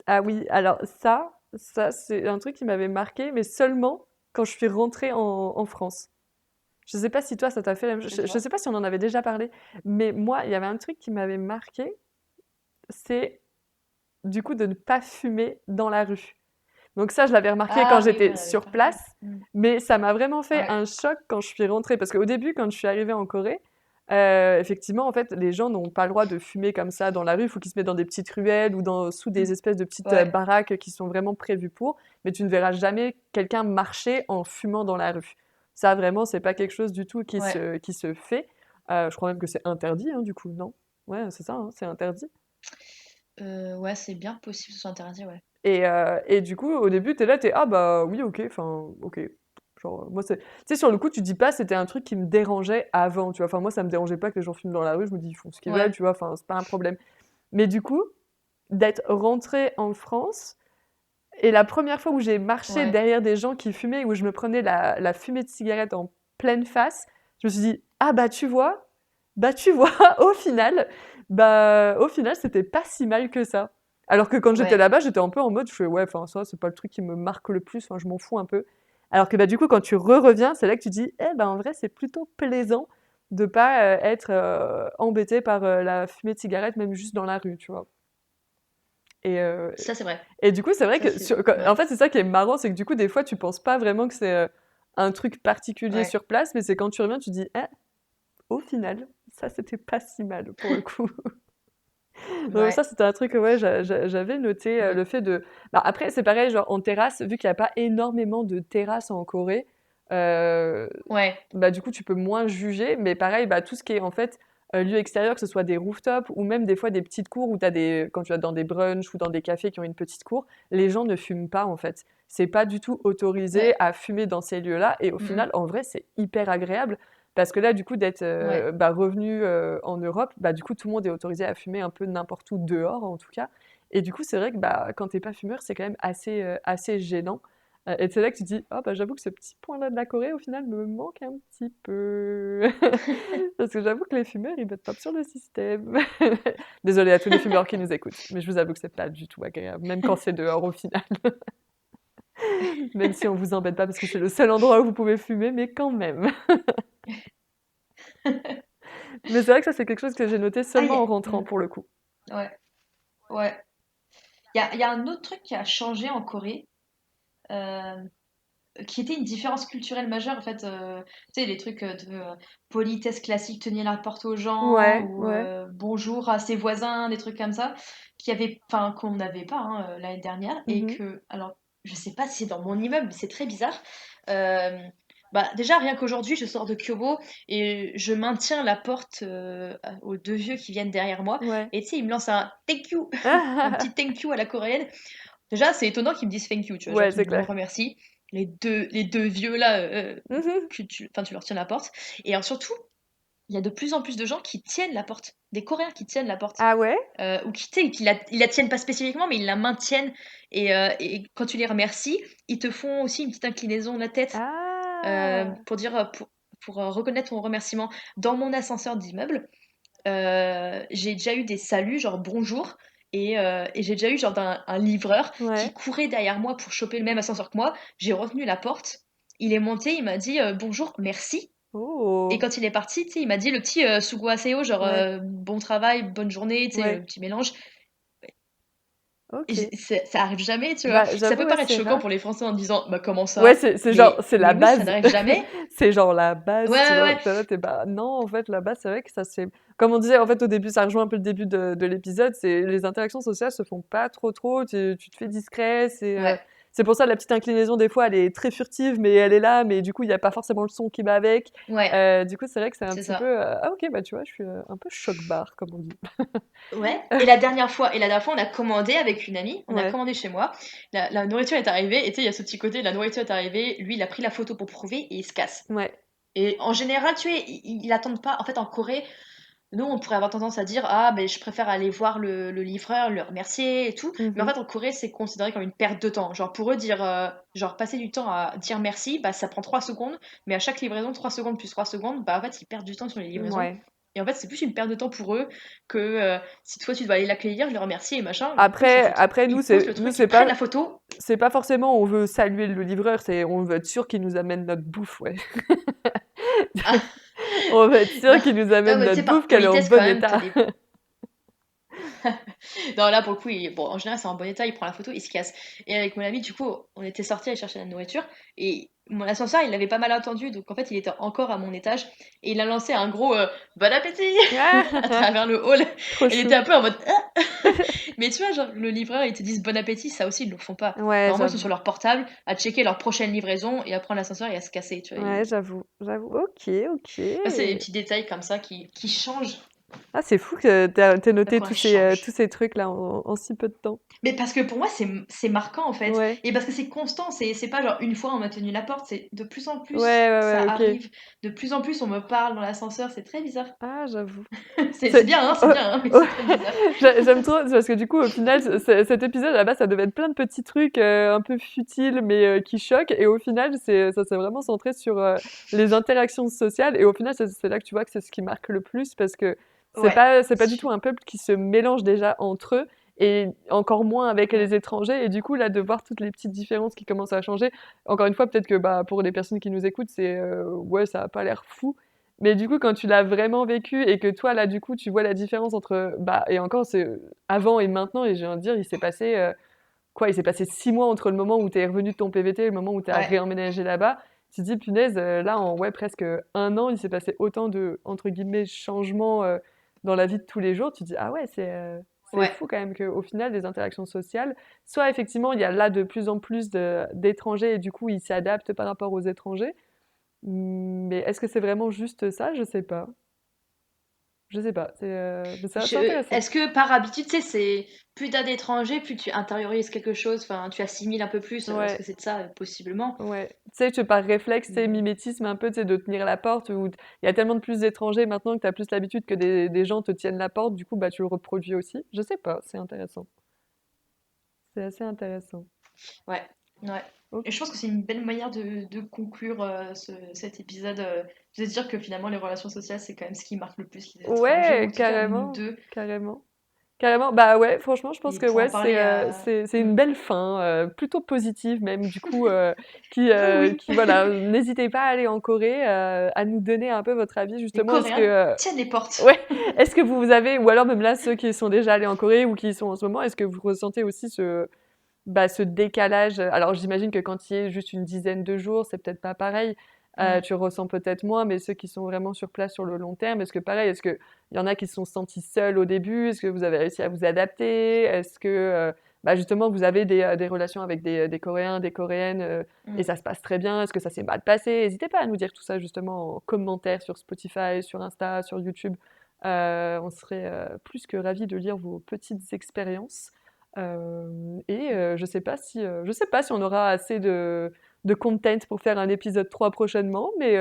Ah oui, alors ça c'est un truc qui m'avait marqué, mais seulement quand je suis rentrée en France. Je sais pas si toi ça t'a fait la même chose. Je Dis-moi. sais pas si on en avait déjà parlé, mais moi il y avait un truc qui m'avait marqué, c'est du coup de ne pas fumer dans la rue. Donc ça je l'avais remarqué quand Ah oui, oui, j'étais on avait sur parlé. place, Mm. mais ça m'a vraiment fait Ouais. un choc quand je suis rentrée parce qu'au début quand je suis arrivée en Corée, effectivement en fait les gens n'ont pas le droit de fumer comme ça dans la rue. Il faut qu'ils se mettent dans des petites ruelles ou sous des Mm. espèces de petites Ouais. baraques qui sont vraiment prévues pour. Mais tu ne verras jamais quelqu'un marcher en fumant dans la rue. Ça vraiment c'est pas quelque chose du tout Ouais. qui se fait. Je crois même que c'est interdit hein, du coup non? Ouais c'est ça, hein, c'est interdit. Ouais, c'est bien possible que ce soit interdit, ouais. Et du coup, au début, t'es là, ah bah oui, ok, enfin, ok. Genre, moi, tu sais, sur le coup, tu dis pas, c'était un truc qui me dérangeait avant, tu vois. Enfin, moi, ça me dérangeait pas que les gens fument dans la rue, je me dis, ils font ce qu'ils veulent, Ouais. tu vois, enfin, c'est pas un problème. Mais du coup, d'être rentrée en France, et la première fois où j'ai marché Ouais. derrière des gens qui fumaient, où je me prenais la fumée de cigarette en pleine face, je me suis dit, ah bah tu vois, au final, c'était pas si mal que ça. Alors que quand j'étais Ouais. là-bas, j'étais un peu en mode, je fais ouais, enfin ça, c'est pas le truc qui me marque le plus, enfin je m'en fous un peu. Alors que bah du coup, quand tu reviens, c'est là que tu dis, eh ben en vrai, c'est plutôt plaisant de pas être embêté par la fumée de cigarette, même juste dans la rue, tu vois. Et, euh, Ça, c'est vrai. et du coup, c'est vrai Ça, que, c'est... en Ouais. fait, c'est ça qui est marrant, c'est que du coup, des fois, tu penses pas vraiment que c'est un truc particulier Ouais. sur place, mais c'est quand tu reviens, tu dis, eh, au final, ça, c'était pas si mal pour le coup. Donc ça, Ouais. c'était un truc que ouais, j'avais noté Mm. le fait de. Bah, après, c'est pareil, genre en terrasse, vu qu'il n'y a pas énormément de terrasses en Corée, euh, Ouais. bah, du coup, tu peux moins juger. Mais pareil, bah, tout ce qui est en fait lieu extérieur, que ce soit des rooftops ou même des fois des petites cours où quand tu vas dans des brunchs ou dans des cafés qui ont une petite cour, les gens ne fument pas en fait. C'est pas du tout autorisé Ouais. à fumer dans ces lieux-là. Et au Mm, final, en vrai, c'est hyper agréable. Parce que là, du coup, d'être ouais. bah, revenu en Europe, bah, du coup, tout le monde est autorisé à fumer un peu n'importe où dehors, en tout cas. Et du coup, c'est vrai que bah, quand t'es pas fumeur, c'est quand même assez gênant. Et c'est là que tu dis, oh, bah, j'avoue que ce petit point-là de la Corée, au final, me manque un petit peu. Parce que j'avoue que les fumeurs, ils mettent pas sur le système. Désolée à tous les fumeurs qui nous écoutent, mais je vous avoue que c'est pas du tout agréable, même quand c'est dehors au final. Même si on vous embête pas parce que c'est le seul endroit où vous pouvez fumer, mais quand même. Mais c'est vrai que ça, c'est quelque chose que j'ai noté Ah, seulement en rentrant, mm, pour le coup. ouais. Ouais. Il y a un autre truc qui a changé en Corée, euh, qui était une différence culturelle majeure, en fait. Tu sais, les trucs de politesse classique, tenir la porte aux gens, Ouais, ou ouais. bonjour à ses voisins, des trucs comme ça, enfin, qu'on n'avait pas hein, l'année dernière, et Mhm. que, alors, je sais pas si c'est dans mon immeuble, mais c'est très bizarre. Euh, Bah, déjà, rien qu'aujourd'hui, je sors de Kyobo et je maintiens la porte aux deux vieux qui viennent derrière moi. Ouais. Et tu sais, ils me lancent un thank you, un petit thank you à la coréenne. Déjà, c'est étonnant qu'ils me disent thank you, tu vois, genre Ouais, qu'ils c'est me clair. remercient. Les deux vieux là, Mhm. enfin, tu leur tiens la porte. Et alors surtout, il y a de plus en plus de gens qui tiennent la porte, des Coréens qui tiennent la porte. Ah ouais? Ou qui, tu sais, ils la tiennent pas spécifiquement, mais ils la maintiennent. Et quand tu les remercies, ils te font aussi une petite inclinaison de la tête Ah! pour dire, pour reconnaître ton remerciement. Dans mon ascenseur d'immeuble, j'ai déjà eu des saluts, genre bonjour, et j'ai déjà eu genre un livreur qui Ouais. courait derrière moi pour choper le même ascenseur que moi. J'ai retenu la porte. Il est monté, il m'a dit bonjour, merci. Et Oh! quand il est parti, tu sais, il m'a dit le petit sugo genre Ouais, bon travail, bonne journée, tu sais, ouais. petit mélange. Et Ok. ça arrive jamais, tu vois. Bah, Ça j'avoue, peut ouais, paraître c'est choquant rare. pour les Français en disant bah comment Ouais, ça? c'est genre, Mais, c'est la mais oui, ça base. n'arrive jamais. C'est genre la Ouais, base, tu ouais, vois. ouais. T'es là, t'es bah non, en fait, la base, c'est vrai que ça se fait. Comme on disait, en fait, au début, ça rejoint un peu le début de l'épisode, c'est les interactions sociales se font pas trop. Tu te fais discret. Ouais, C'est pour ça la petite inclinaison, des fois, elle est très furtive, mais elle est là, mais du coup, il n'y a pas forcément le son qui va avec. ouais, Du coup, c'est vrai que c'est un c'est petit ça. peu. Ah, ok, bah tu vois, je suis un peu choc-barre, comme on dit. Ouais. Et la dernière fois, on a commandé avec une amie, on a Ouais, commandé chez moi. La nourriture est arrivée, et tu sais, il y a ce petit côté, la nourriture est arrivée, lui, il a pris la photo pour prouver et il se casse. ouais. Et en général, tu sais, ils attendent pas. En fait, en Corée, nous, on pourrait avoir tendance à dire ah, mais je préfère aller voir le livreur, le remercier et tout. Mais en Mhm. fait, en Corée, c'est considéré comme une perte de temps. Genre, pour eux, dire, genre, passer du temps à dire merci, bah, ça prend 3 secondes. Mais à chaque livraison, 3 secondes plus 3 secondes, bah, en fait, ils perdent du temps sur les livraisons. Ouais. Et en fait, c'est plus une perte de temps pour eux que si toi, tu dois aller l'accueillir, le remercier et machin. Du coup, ils s'en foutent. Après nous, Ils posent le truc, ils prennent la photo. c'est pas forcément on veut saluer le livreur, c'est on veut être sûr qu'il nous amène notre bouffe, ouais. Ah, On veut être sûr non, qu'il nous non, amène mais tu notre sais, par bouffe, qu'elle est en politesse, quand bon même, t'as état. des Non, là, pour le coup, bon, en général, c'est en bon état, il prend la photo, il se casse. Et avec mon ami, du coup, on était sortis aller chercher la nourriture. Et mon ascenseur, il l'avait pas mal entendu. Donc, en fait, il était encore à mon étage. Et il a lancé un gros bon appétit à travers le hall. Trop Et il était chou. un peu en mode ah. Mais tu vois, genre, le livreur, ils te disent bon appétit, ça aussi, ils le font pas. Ouais, Normalement, ils sont sur j'avoue. leur portable à checker leur prochaine livraison et à prendre l'ascenseur et à se casser. Tu vois. Ouais, j'avoue. Ok, ok. Bah, c'est des petits détails comme ça qui changent. Ah, c'est fou que t'aies La noté Corée change. tous ces trucs-là en si peu de temps. Mais parce que pour moi, c'est marquant en fait. Ouais. Et parce que c'est constant, c'est pas genre une fois on m'a tenu la porte, c'est de plus en plus ça Ouais, ok. arrive. De plus en plus on me parle dans l'ascenseur, c'est très bizarre. Ah, j'avoue. C'est C'est bien, hein, c'est oh, bien, hein, mais oh, c'est très bizarre. j'aime trop parce que du coup au final cet épisode là-bas ça devait être plein de petits trucs un peu futiles mais qui choquent et au final ça s'est vraiment centré sur les interactions sociales et au final c'est là que tu vois que c'est ce qui marque le plus parce que Ouais, c'est pas du tout un peuple qui se mélange déjà entre eux et encore moins avec Mm. les étrangers. Et du coup, là, de voir toutes les petites différences qui commencent à changer. Encore une fois, peut-être que bah, pour les personnes qui nous écoutent, c'est ouais, ça a pas l'air fou. Mais du coup, quand tu l'as vraiment vécu et que toi, là, du coup, tu vois la différence entre, bah, et encore, c'est avant et maintenant, et j'ai envie de dire, il s'est passé, quoi, il s'est passé 6 mois entre le moment où tu es revenu de ton PVT et le moment où tu as Ouais, réemménagé là-bas. Tu te dis, punaise, là, en ouais, presque un an, il s'est passé autant de, entre guillemets, changements dans la vie de tous les jours. Tu te dis, ah ouais, c'est ouais. fou quand même qu'au final, les interactions sociales, soit effectivement, il y a là de plus en plus d'étrangers et du coup, ils s'adaptent par rapport aux étrangers. Mais est-ce que c'est vraiment juste ça? Je sais pas. Je sais pas. C'est intéressant. Est-ce que par habitude, tu sais, c'est plus t'as d'étrangers, plus tu intériorises quelque chose, enfin, tu assimiles un peu plus. Est-ce que Ouais. c'est de ça, possiblement? Ouais. Tu sais, par réflexe, c'est Mais mimétisme un peu, tu sais, de tenir la porte. Où il y a tellement de plus d'étrangers maintenant que tu as plus l'habitude que des gens te tiennent la porte. Du coup, bah, tu le reproduis aussi. Je sais pas, c'est intéressant. C'est assez intéressant. ouais, ouais. Ok. Et je pense que c'est une belle manière de conclure cet épisode, de se dire que finalement les relations sociales c'est quand même ce qui marque le plus les étrangers, ou en Ouais, tout cas nous carrément. deux. Carrément. Carrément. Bah ouais, franchement, je pense Et que pour en ouais, parler à... c'est Mm. une belle fin, plutôt positive même, du coup, Oui, oui. voilà, n'hésitez pas à aller en Corée, à nous donner un peu votre avis, Les justement. Est-ce que, Coréens tiennent les portes. ouais, est-ce que vous avez, ou alors même là, ceux qui sont déjà allés en Corée ou qui y sont en ce moment, est-ce que vous ressentez aussi ce décalage? Alors j'imagine que quand il y est juste une dizaine de jours, c'est peut-être pas pareil. Mm. Tu ressens peut-être moins, mais ceux qui sont vraiment sur place sur le long terme, est-ce que pareil, est-ce qu'il y en a qui se sont sentis seuls au début? Est-ce que vous avez réussi à vous adapter? Est-ce que bah justement vous avez des relations avec des Coréens, des Coréennes et Mm. ça se passe très bien? Est-ce que ça s'est mal passé? N'hésitez pas à nous dire tout ça justement en commentaire sur Spotify, sur Insta, sur YouTube. On serait plus que ravis de lire vos petites expériences. Je sais pas si on aura assez de content pour faire un épisode 3 prochainement, mais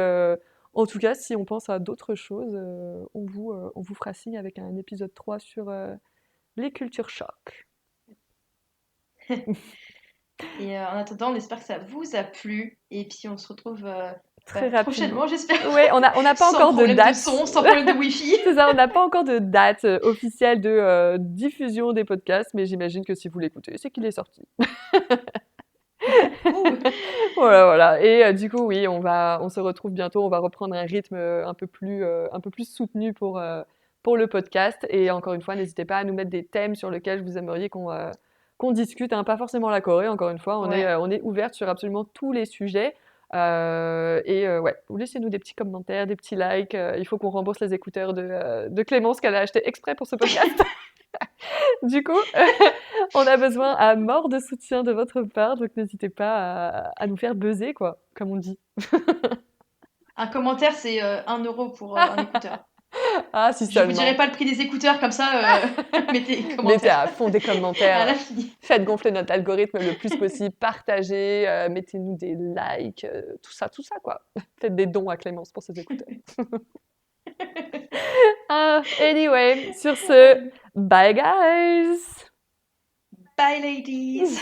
en tout cas, si on pense à d'autres choses, on vous fera signe avec un épisode 3 sur les cultures chocs. Et en attendant, on espère que ça vous a plu. Et puis on se retrouve Très prochainement, rapidement. j'espère. Ouais, on n'a pas Sans encore de problème de date. son, sans problème de wifi. C'est ça, on n'a pas encore de date officielle de diffusion des podcasts, mais j'imagine que si vous l'écoutez, c'est qu'il est sorti. Ouh. Voilà, voilà. Et du coup, oui, on se retrouve bientôt. On va reprendre un rythme un peu plus soutenu pour le podcast. Et encore une fois, n'hésitez pas à nous mettre des thèmes sur lesquels vous aimeriez qu'on discute. Hein. Pas forcément la Corée, encore une fois. Ouais. On est ouverte sur absolument tous les sujets. Ouais, vous laissez-nous des petits commentaires, des petits likes. Il faut qu'on rembourse les écouteurs de Clémence qu'elle a acheté exprès pour ce podcast. Du coup, on a besoin à mort de soutien de votre part, donc n'hésitez pas à nous faire buzzer, quoi, comme on dit. Un commentaire, c'est 1 euro pour un écouteur. Ah, si Je vous dirai seulement. pas le prix des écouteurs, comme ça, mettez les Mettez commentaires à fond des à commentaires, l'infini. faites gonfler notre algorithme le plus possible, partagez, mettez-nous des likes, tout ça, quoi. Faites des dons à Clémence pour ses écouteurs. Anyway, sur ce, bye guys! Bye, ladies!